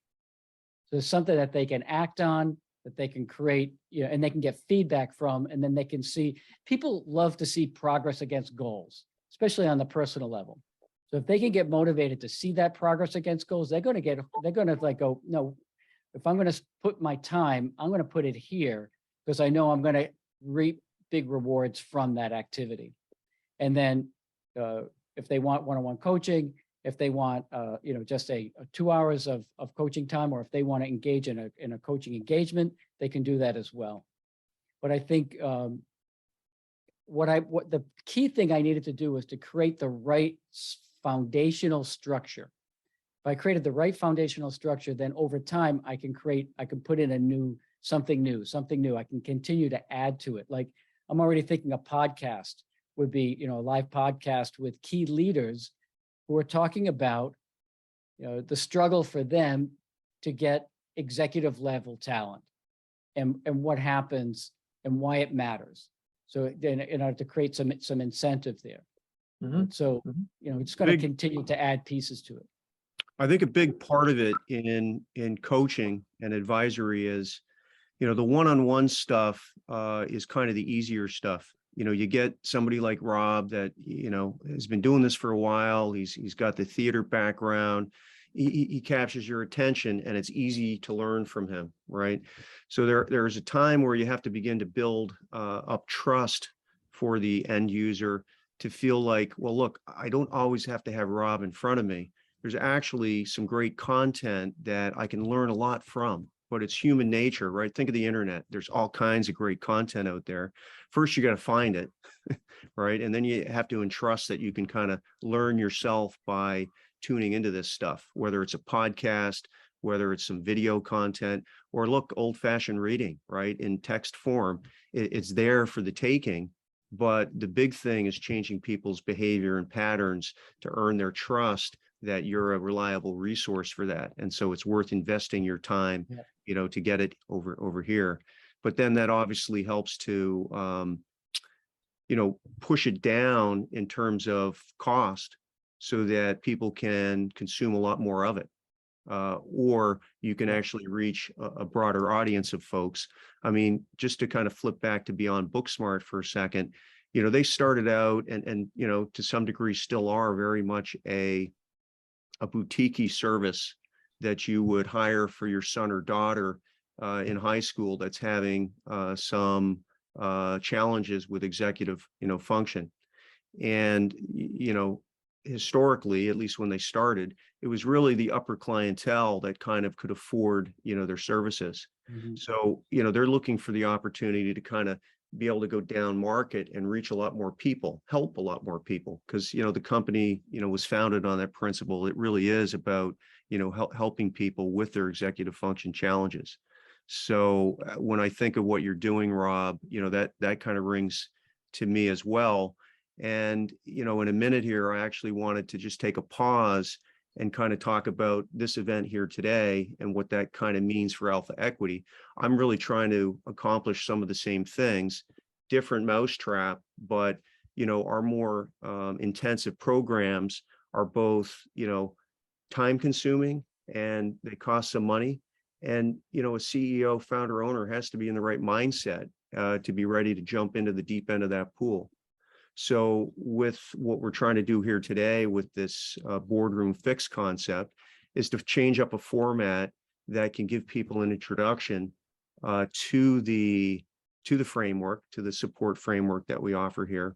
[SPEAKER 2] So it's something that they can act on, that they can create, and they can get feedback from, and then they can see. People love to see progress against goals, especially on the personal level. So if they can get motivated to see that progress against goals, they're going to like go, no, if I'm going to put my time, I'm going to put it here, because I know I'm going to reap big rewards from that activity. And then if they want one-on-one coaching, if they want, just a 2 hours of coaching time, or if they want to engage in a coaching engagement, they can do that as well. But I think what the key thing I needed to do was to create the right foundational structure. If I created the right foundational structure, then over time I can put in something new. I can continue to add to it. Like, I'm already thinking a podcast would be, a live podcast with key leaders who are talking about, the struggle for them to get executive level talent, and what happens and why it matters. So then, in order to create some incentive there.
[SPEAKER 4] Mm-hmm.
[SPEAKER 2] So, it's going to continue to add pieces to it.
[SPEAKER 1] I think a big part of it in coaching and advisory is, the one-on-one stuff is kind of the easier stuff. You get somebody like Rob that, has been doing this for a while. He's got the theater background. He captures your attention, and it's easy to learn from him, right? So there's a time where you have to begin to build up trust for the end user to feel like, well, look, I don't always have to have Rob in front of me. There's actually some great content that I can learn a lot from. but it's human nature, right? Think of the internet. There's all kinds of great content out there. First, you got to find it, right? And then you have to entrust that you can kind of learn yourself by tuning into this stuff, whether it's a podcast, whether it's some video content, or look, old-fashioned reading, right? In text form, it's there for the taking. But the big thing is changing people's behavior and patterns to earn their trust that you're a reliable resource for that. And so it's worth investing your time, to get it over here. But then that obviously helps to, push it down in terms of cost so that people can consume a lot more of it. Or you can actually reach a broader audience of folks. I mean, just to kind of flip back to Beyond Booksmart for a second, they started out and to some degree still are very much a boutique-y service that you would hire for your son or daughter in high school that's having some challenges with executive, function. And, historically, at least when they started, it was really the upper clientele that kind of could afford, their services.
[SPEAKER 2] Mm-hmm.
[SPEAKER 1] So, they're looking for the opportunity to kind of be able to go down market and reach a lot more people, help a lot more people, because, the company, was founded on that principle. It really is about, helping people with their executive function challenges. So when I think of what you're doing, Rob, that kind of rings to me as well. And, in a minute here, I actually wanted to just take a pause and kind of talk about this event here today and what that kind of means for AlphaEquity. I'm really trying to accomplish some of the same things, different mousetrap, but, our more intensive programs are both, time consuming and they cost some money. And, a CEO, founder, owner has to be in the right mindset to be ready to jump into the deep end of that pool. So with what we're trying to do here today with this boardroom fix concept is to change up a format that can give people an introduction to the framework, to the support framework that we offer here,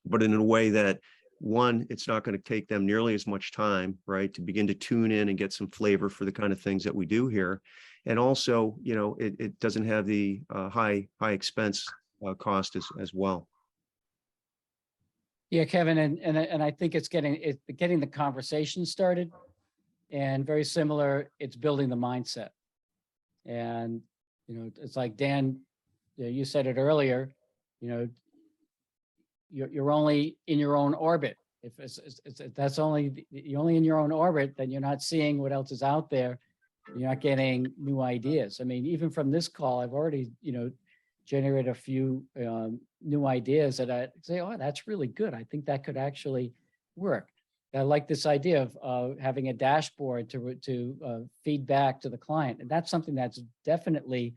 [SPEAKER 1] but in a way that, one, it's not going to take them nearly as much time, right, to begin to tune in and get some flavor for the kind of things that we do here. And also, it doesn't have the high expense cost as well.
[SPEAKER 2] Yeah, Kevin, and I think it's getting the conversation started, and very similar, it's building the mindset. And it's like Dan, you said it earlier, you're only in your own orbit. If you're only in your own orbit, then you're not seeing what else is out there. You're not getting new ideas. I mean, even from this call, I've already generate a few new ideas that I say, oh, that's really good. I think that could actually work. I like this idea of having a dashboard to feed back to the client, and that's something that's definitely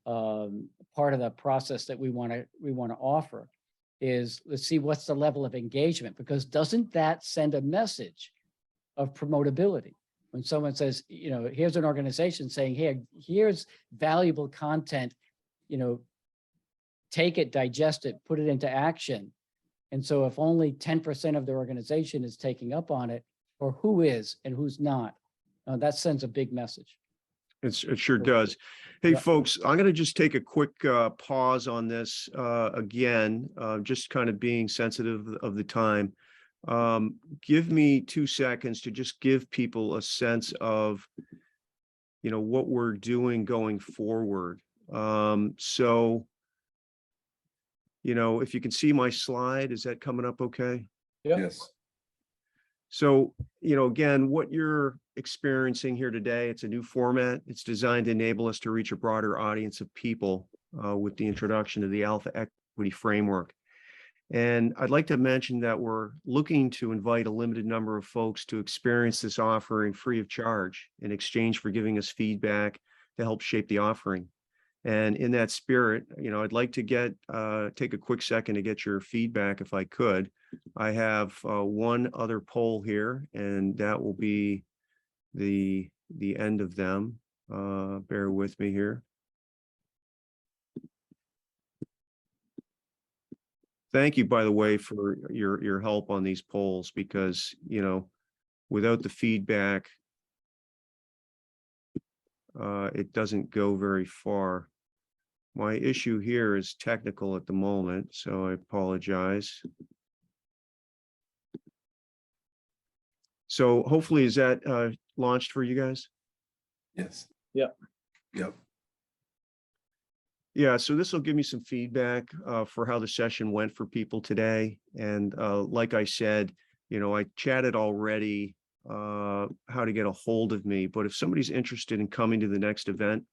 [SPEAKER 2] part of the process that we want to offer. Is let's see what's the level of engagement, because doesn't that send a message of promotability? When someone says, here's an organization saying, hey, here's valuable content, take it, digest it, put it into action. And so if only 10% of the organization is taking up on it, or who is and who's not, that sends a big message.
[SPEAKER 1] It sure does. Hey, folks, I'm going to just take a quick pause on this again, just kind of being sensitive of the time. Give me 2 seconds to just give people a sense of, what we're doing going forward. So, if you can see my slide, is that coming up okay?
[SPEAKER 4] Yeah.
[SPEAKER 6] Yes.
[SPEAKER 1] So, again, what you're experiencing here today, it's a new format. It's designed to enable us to reach a broader audience of people with the introduction to the AlphaEquity framework. And I'd like to mention that we're looking to invite a limited number of folks to experience this offering free of charge in exchange for giving us feedback to help shape the offering. And in that spirit, I'd like to take a quick second to get your feedback if I could. I have one other poll here, and that will be the end of them. Bear with me here. Thank you, by the way, for your help on these polls, because, without the feedback, it doesn't go very far. My issue here is technical at the moment, so I apologize. So hopefully, is that launched for you guys?
[SPEAKER 6] Yes.
[SPEAKER 4] Yep.
[SPEAKER 6] Yep.
[SPEAKER 1] Yeah, so this will give me some feedback for how the session went for people today. And like I said, I chatted already how to get a hold of me. But if somebody's interested in coming to the next event,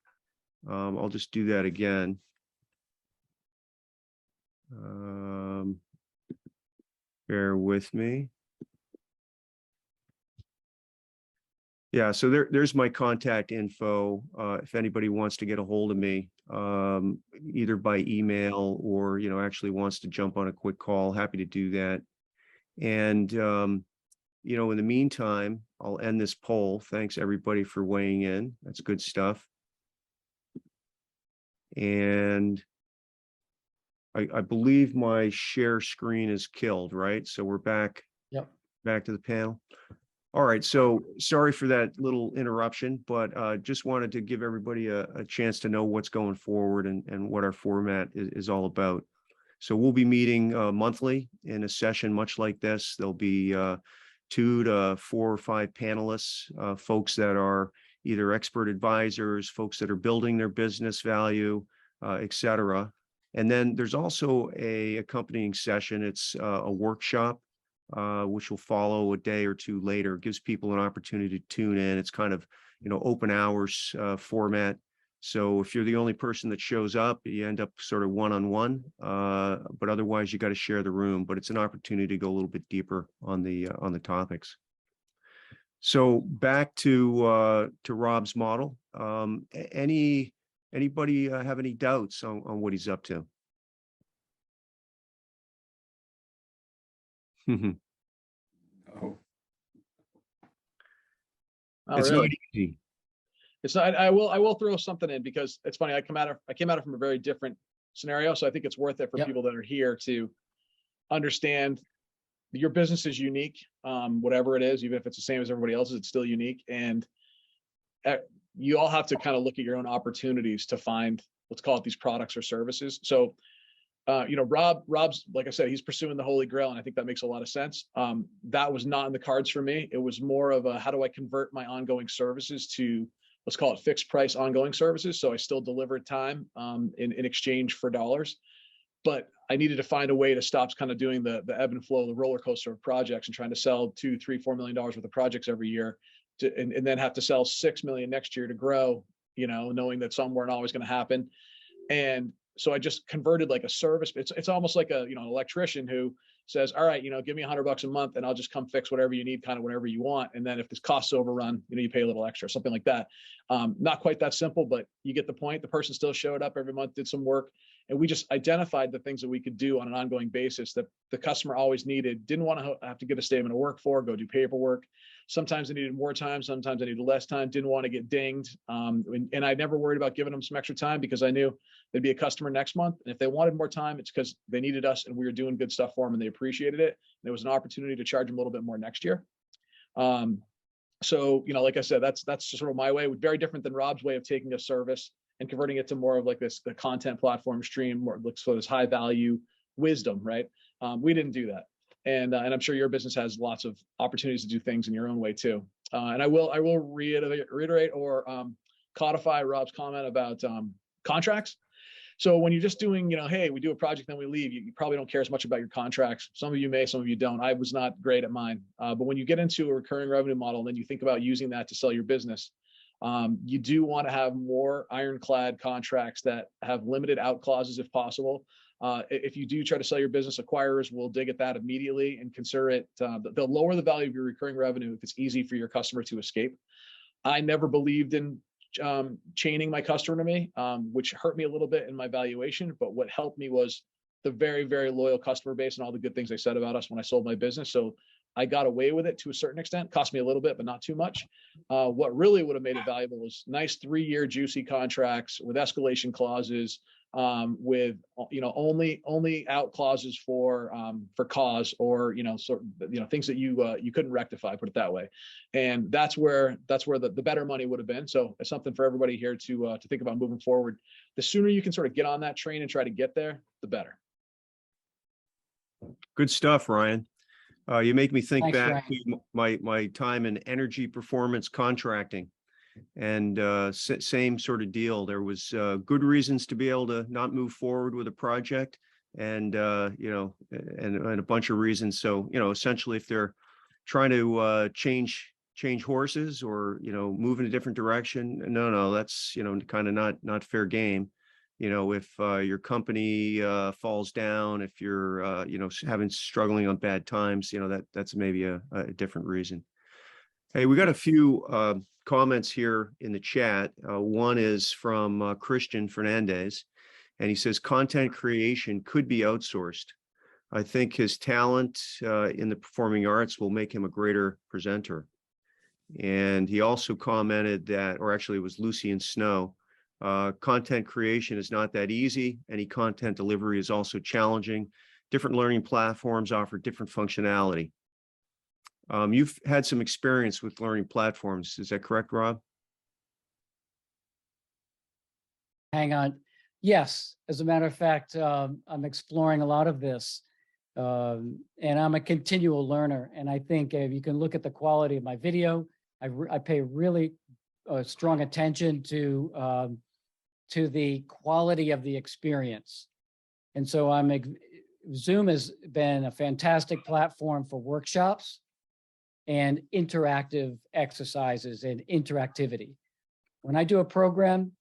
[SPEAKER 1] I'll just do that again. Bear with me. Yeah, so there's my contact info. If anybody wants to get a hold of me, either by email or, actually wants to jump on a quick call, happy to do that. And, in the meantime, I'll end this poll. Thanks everybody for weighing in. That's good stuff. And I believe my share screen is killed, right? So we're back.
[SPEAKER 2] Yep.
[SPEAKER 1] Back to the panel. All right, so sorry for that little interruption, but just wanted to give everybody a chance to know what's going forward and what our format is all about. So we'll be meeting monthly in a session much like this. There'll be 2 to 4 or 5 panelists, folks that are either expert advisors, folks that are building their business value, et cetera. And then there's also a accompanying session. It's a workshop, which will follow a day or 2 later. It gives people an opportunity to tune in. It's kind of, open hours format. So if you're the only person that shows up, you end up sort of one-on-one, but otherwise you got to share the room. But it's an opportunity to go a little bit deeper on the topics. So back to Rob's model. Anybody have any doubts on what he's up to?
[SPEAKER 6] Oh,
[SPEAKER 1] It's
[SPEAKER 4] really.
[SPEAKER 1] not easy.
[SPEAKER 4] It's not. I will throw something in because it's funny. I came at it from a very different scenario, so I think it's worth it for
[SPEAKER 2] Yep.
[SPEAKER 4] people that are here to understand your business is unique. Whatever it is, even if it's the same as everybody else's, it's still unique, and you all have to kind of look at your own opportunities to find, let's call it, these products or services. So, Rob's, like I said, he's pursuing the Holy Grail, and I think that makes a lot of sense. That was not in the cards for me. It was more of a, how do I convert my ongoing services to, let's call it, fixed price ongoing services. So I still delivered time in exchange for dollars, but I needed to find a way to stop kind of doing the ebb and flow, the roller coaster of projects and trying to sell $2, $3, $4 million worth of projects every year and then have to sell 6 million next year to grow, knowing that some weren't always going to happen. And so I just converted like a service. It's almost like an electrician who says, all right, give me $100 a month and I'll just come fix whatever you need, kind of whenever you want. And then if this costs overrun, you pay a little extra, something like that. Not quite that simple, but you get the point. The person still showed up every month, did some work. And we just identified the things that we could do on an ongoing basis that the customer always needed, didn't want to have to get a statement of work for, go do paperwork. Sometimes they needed more time. Sometimes they needed less time, didn't want to get dinged. And I never worried about giving them some extra time because I knew there'd be a customer next month. And if they wanted more time, it's because they needed us and we were doing good stuff for them and they appreciated it. And there was an opportunity to charge them a little bit more next year. So, like I said, that's sort of my way, very different than Rob's way of taking a service and converting it to more of like the content platform stream, more looks for this high value wisdom, right? We didn't do that. And I'm sure your business has lots of opportunities to do things in your own way too. And I will reiterate or codify Rob's comment about contracts. So when you're just doing, hey, we do a project, then we leave, you probably don't care as much about your contracts. Some of you may, some of you don't. I was not great at mine. But when you get into a recurring revenue model, and then you think about using that to sell your business, you do want to have more ironclad contracts that have limited out clauses if possible. If you do try to sell your business, acquirers will dig at that immediately and consider it. They'll lower the value of your recurring revenue if it's easy for your customer to escape. I never believed in chaining my customer to me, which hurt me a little bit in my valuation. But what helped me was the very, very loyal customer base and all the good things they said about us when I sold my business. So I got away with it to a certain extent. Cost me a little bit, but not too much. What really would have made it valuable was nice 3-year juicy contracts with escalation clauses, with, only out clauses for cause, or, sort of, things that you couldn't rectify, put it that way. And that's where the better money would have been. So it's something for everybody here to think about moving forward. The sooner you can sort of get on that train and try to get there, the better.
[SPEAKER 1] Good stuff, Ryan. You make me think
[SPEAKER 2] Thanks,
[SPEAKER 1] back
[SPEAKER 2] Ryan.
[SPEAKER 1] to my time in energy performance contracting, and same sort of deal. There was good reasons to be able to not move forward with a project, and and a bunch of reasons. So essentially, if they're trying to change horses, or move in a different direction, no, that's kind of not fair game. If your company falls down, if you're struggling on bad times, that's maybe a different reason. Hey, we got a few comments here in the chat. One is from Christian Fernandez, and he says content creation could be outsourced. I think his talent in the performing arts will make him a greater presenter. And he also commented that, or actually it was Lucy and Snow, content creation is not that easy. Any content delivery is also challenging. Different learning platforms offer different functionality. You've had some experience with learning platforms. Is that correct, Rob?
[SPEAKER 2] Hang on. Yes, as a matter of fact, I'm exploring a lot of this, and I'm a continual learner. And I think if you can look at the quality of my video, I pay really strong attention to the quality of the experience. And so Zoom has been a fantastic platform for workshops and interactive exercises and interactivity. When I do a program,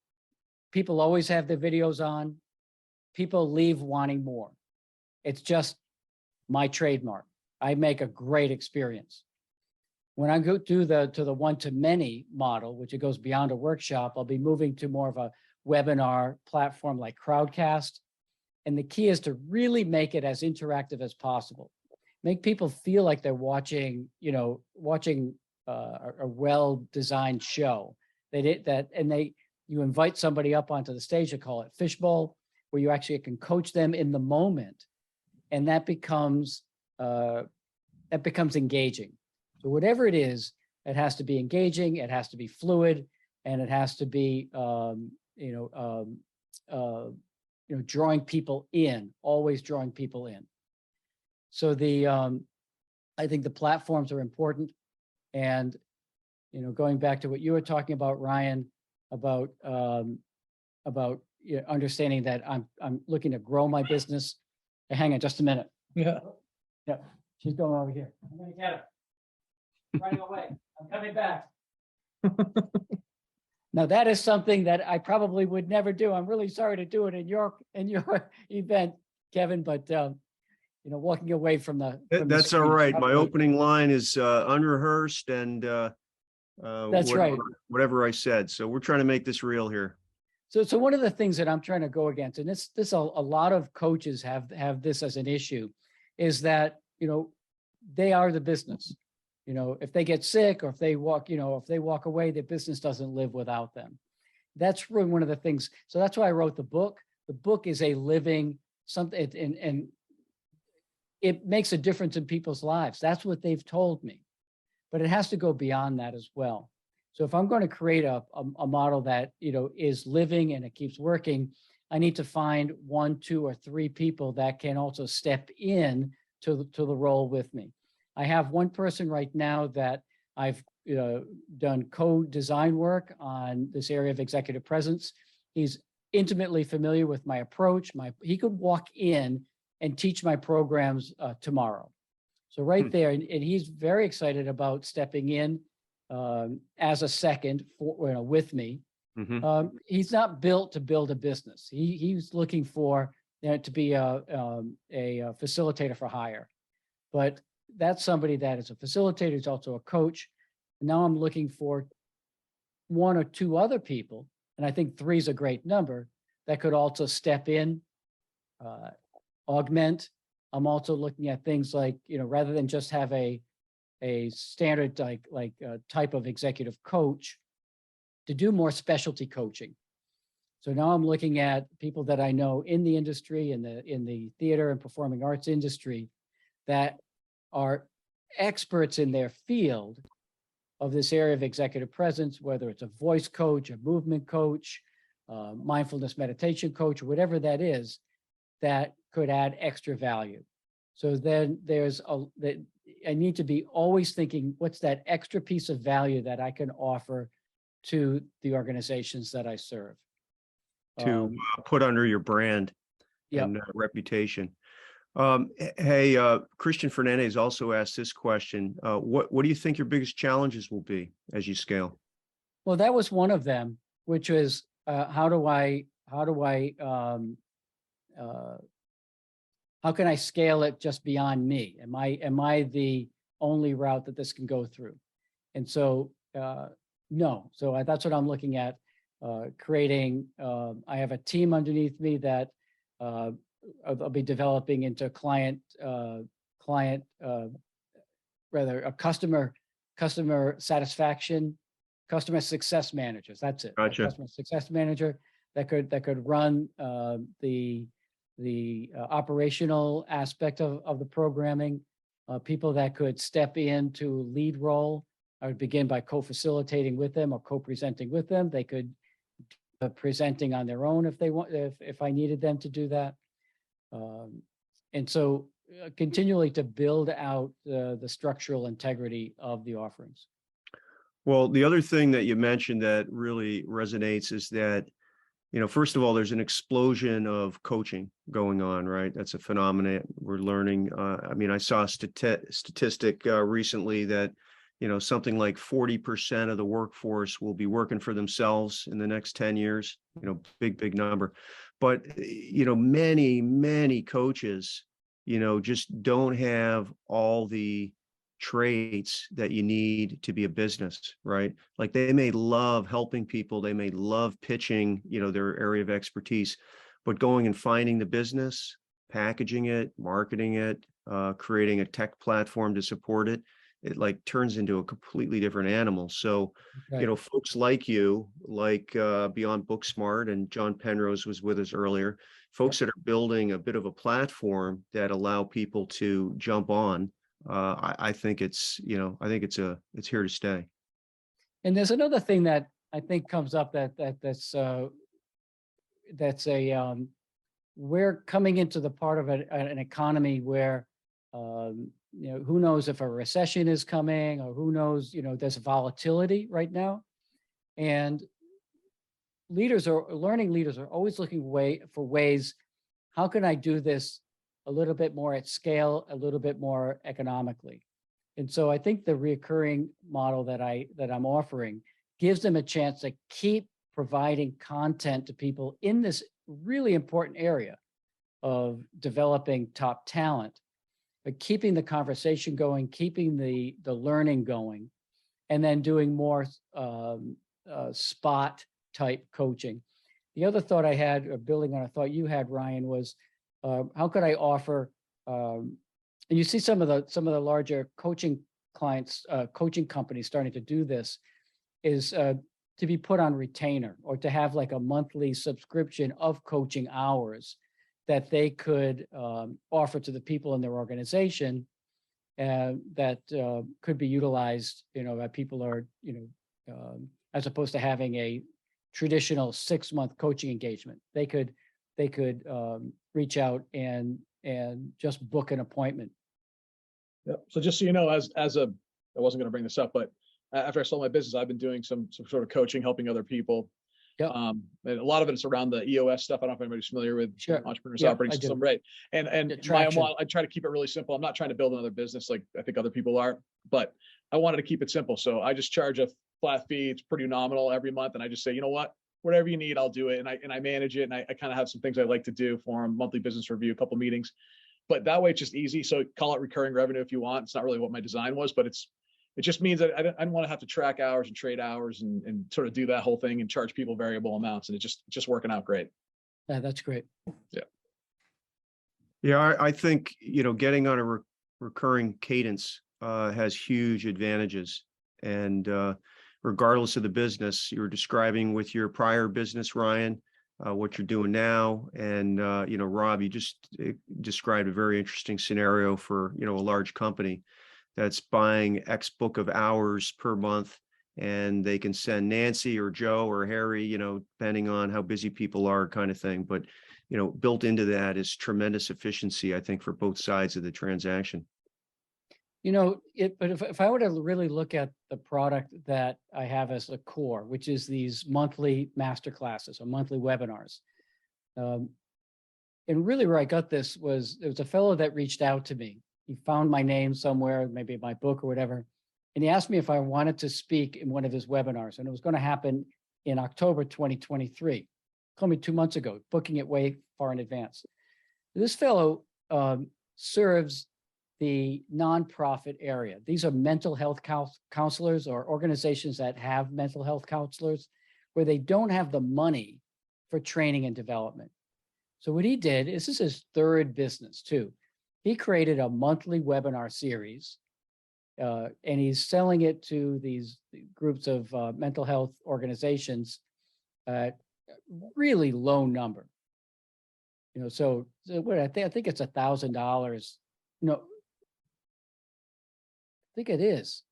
[SPEAKER 2] people always have their videos on. People leave wanting more. It's just my trademark. I make a great experience. When I go to the one-to-many model, which it goes beyond a workshop, I'll be moving to more of a webinar platform like Crowdcast. And the key is to really make it as interactive as possible. Make people feel like they're watching a well-designed show. You invite somebody up onto the stage, you call it fishbowl, where you actually can coach them in the moment. And that becomes engaging. So whatever it is, it has to be engaging, it has to be fluid, and it has to be drawing people in, always drawing people in. So I think the platforms are important. And going back to what you were talking about, Ryan, about understanding that I'm looking to grow my business. Hey, hang on just a minute.
[SPEAKER 4] Yeah.
[SPEAKER 2] Yeah, she's going over here. I'm gonna get her. Running away. I'm coming back. Now that is something that I probably would never do. I'm really sorry to do it in your event, Kevin, but walking away from the
[SPEAKER 1] That's all right. My opening line is unrehearsed, and
[SPEAKER 2] that's right.
[SPEAKER 1] Whatever I said. So we're trying to make this real here.
[SPEAKER 2] So one of the things that I'm trying to go against, and this a lot of coaches have this as an issue, is that they are the business. If they get sick, or if they walk away, their business doesn't live without them. That's really one of the things. So that's why I wrote the book. The book is a living something, and it makes a difference in people's lives. That's what they've told me, but it has to go beyond that as well. So if I'm going to create a model that is living and it keeps working, I need to find 1, 2, or 3 people that can also step in to the role with me. I have one person right now that I've done co-design work on this area of executive presence. He's intimately familiar with my approach. He could walk in and teach my programs tomorrow. So right there, and he's very excited about stepping in as a second with me.
[SPEAKER 1] Mm-hmm.
[SPEAKER 2] He's not built to build a business. He's looking for to be a facilitator for hire, but that's somebody that is a facilitator, who's also a coach. Now I'm looking for 1 or 2 other people, and I think 3 is a great number, that could also step in, augment. I'm also looking at things like, rather than just have a standard type of executive coach, to do more specialty coaching. So now I'm looking at people that I know in the industry, in the theater and performing arts industry, that are experts in their field of this area of executive presence, whether it's a voice coach, a movement coach, mindfulness meditation coach, whatever that is, that could add extra value. So then I need to be always thinking, what's that extra piece of value that I can offer to the organizations that I serve?
[SPEAKER 1] To put under your brand
[SPEAKER 2] Yep.
[SPEAKER 1] and reputation. Hey, Christian Fernandez also asked this question. What do you think your biggest challenges will be as you scale?
[SPEAKER 2] Well, that was one of them, which was how can I scale it just beyond me? Am I the only route that this can go through? And so no. So that's what I'm looking at. Creating. I have a team underneath me that I'll be developing into customer satisfaction, customer success managers. That's it.
[SPEAKER 1] Gotcha.
[SPEAKER 2] A customer success manager that could run the operational aspect of the programming. People that could step into lead role. I would begin by co-facilitating with them or co-presenting with them. They could presenting on their own if they want, if I needed them to do that. And so continually to build out the structural integrity of the offerings.
[SPEAKER 1] Well, the other thing that you mentioned that really resonates is that, first of all, there's an explosion of coaching going on, right? That's a phenomenon we're learning. I saw a statistic recently that, something like 40% of the workforce will be working for themselves in the next 10 years, big number. But, many coaches, just don't have all the traits that you need to be a business, right? Like they may love helping people, they may love pitching, their area of expertise, but going and finding the business, packaging it, marketing it, creating a tech platform to support it, it like turns into a completely different animal. So,
[SPEAKER 2] Right.
[SPEAKER 1] folks like you, like Beyond Booksmart, and John Penrose was with us earlier, folks that are building a bit of a platform that allow people to jump on. I think it's here to stay.
[SPEAKER 2] And there's another thing that I think comes up we're coming into the part of an economy where, who knows if a recession is coming, or who knows, there's volatility right now. And leaders are always looking for ways, how can I do this a little bit more at scale, a little bit more economically? And so I think the recurring model that I'm offering gives them a chance to keep providing content to people in this really important area of developing top talent, but keeping the conversation going, keeping the learning going, and then doing more spot type coaching. The other thought I had, or building on a thought you had, Ryan, was how could I offer, and you see some of the larger coaching clients, coaching companies starting to do this, is to be put on retainer, or to have like a monthly subscription of coaching hours that they could offer to the people in their organization, that could be utilized, that people are, as opposed to having a traditional 6-month coaching engagement. They could reach out and just book an appointment.
[SPEAKER 4] Yeah. So just so you know, I wasn't going to bring this up, but after I sold my business, I've been doing some sort of coaching, helping other people.
[SPEAKER 2] Yep.
[SPEAKER 4] And a lot of it is around the EOS stuff. I don't know if anybody's familiar with Entrepreneurs
[SPEAKER 2] Yep,
[SPEAKER 4] Operating System, right? And I try to keep it really simple. I'm not trying to build another business like I think other people are, but I wanted to keep it simple. So I just charge a flat fee. It's pretty nominal every month. And I just say, you know what, whatever you need, I'll do it. And I manage it. And I kind of have some things I like to do for them, monthly business review, a couple meetings, but that way it's just easy. So call it recurring revenue if you want. It's not really what my design was, but it just means that I don't want to have to track hours and trade hours and sort of do that whole thing and charge people variable amounts. And it's just working out great.
[SPEAKER 2] Yeah, that's great.
[SPEAKER 4] Yeah.
[SPEAKER 1] Yeah, I think, getting on a recurring cadence has huge advantages. And regardless of the business you're describing with your prior business, Ryan, what you're doing now. And, Rob, you just described a very interesting scenario for, a large company that's buying X book of hours per month, and they can send Nancy or Joe or Harry, depending on how busy people are, kind of thing. But, built into that is tremendous efficiency, I think, for both sides of the transaction.
[SPEAKER 2] But if I were to really look at the product that I have as a core, which is these monthly master classes or monthly webinars, and really where I got this was, there was a fellow that reached out to me. He found my name somewhere, maybe my book or whatever, and he asked me if I wanted to speak in one of his webinars, and it was going to happen in October 2023. He called me 2 months ago, booking it way far in advance. This fellow serves the nonprofit area. These are mental health counselors or organizations that have mental health counselors where they don't have the money for training and development. So what he did, this is his third business too. He created a monthly webinar series, and he's selling it to these groups of mental health organizations at really low number. So what I think it's $1,000. I think it is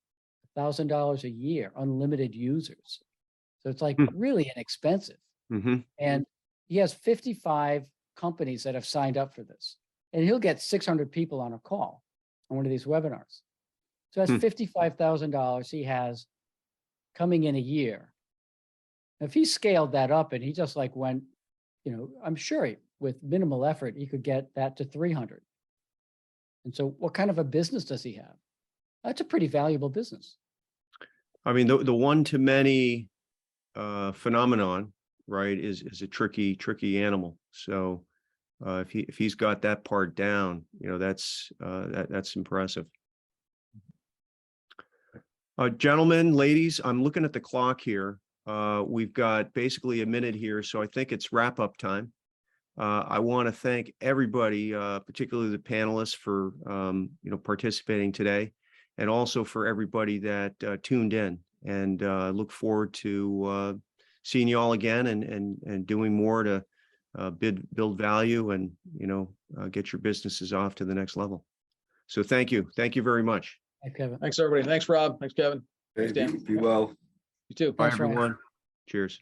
[SPEAKER 2] $1,000 a year, unlimited users. So it's like really inexpensive. And he has 55 companies that have signed up for this. And he'll get 600 people on a call on one of these webinars. So that's $55,000 he has coming in a year. If he scaled that up and he just like went, I'm sure with minimal effort, he could get that to 300. And so what kind of a business does he have? That's a pretty valuable business.
[SPEAKER 1] I mean, the one-to-many phenomenon, right, is a tricky animal. So if he's got that part down, that's impressive. Gentlemen, ladies, I'm looking at the clock here. We've got basically a minute here, so I think it's wrap-up time. I want to thank everybody, particularly the panelists, for participating today, and also for everybody that tuned in. And look forward to seeing you all again and doing more to build value and get your businesses off to the next level. So thank you very much.
[SPEAKER 2] Thanks, Kevin.
[SPEAKER 4] Thanks, everybody. Thanks, Rob. Thanks, Kevin. Thanks, Dan.
[SPEAKER 6] Be well.
[SPEAKER 4] You too.
[SPEAKER 1] Bye,
[SPEAKER 2] Thanks, Ryan.
[SPEAKER 1] everyone. Cheers.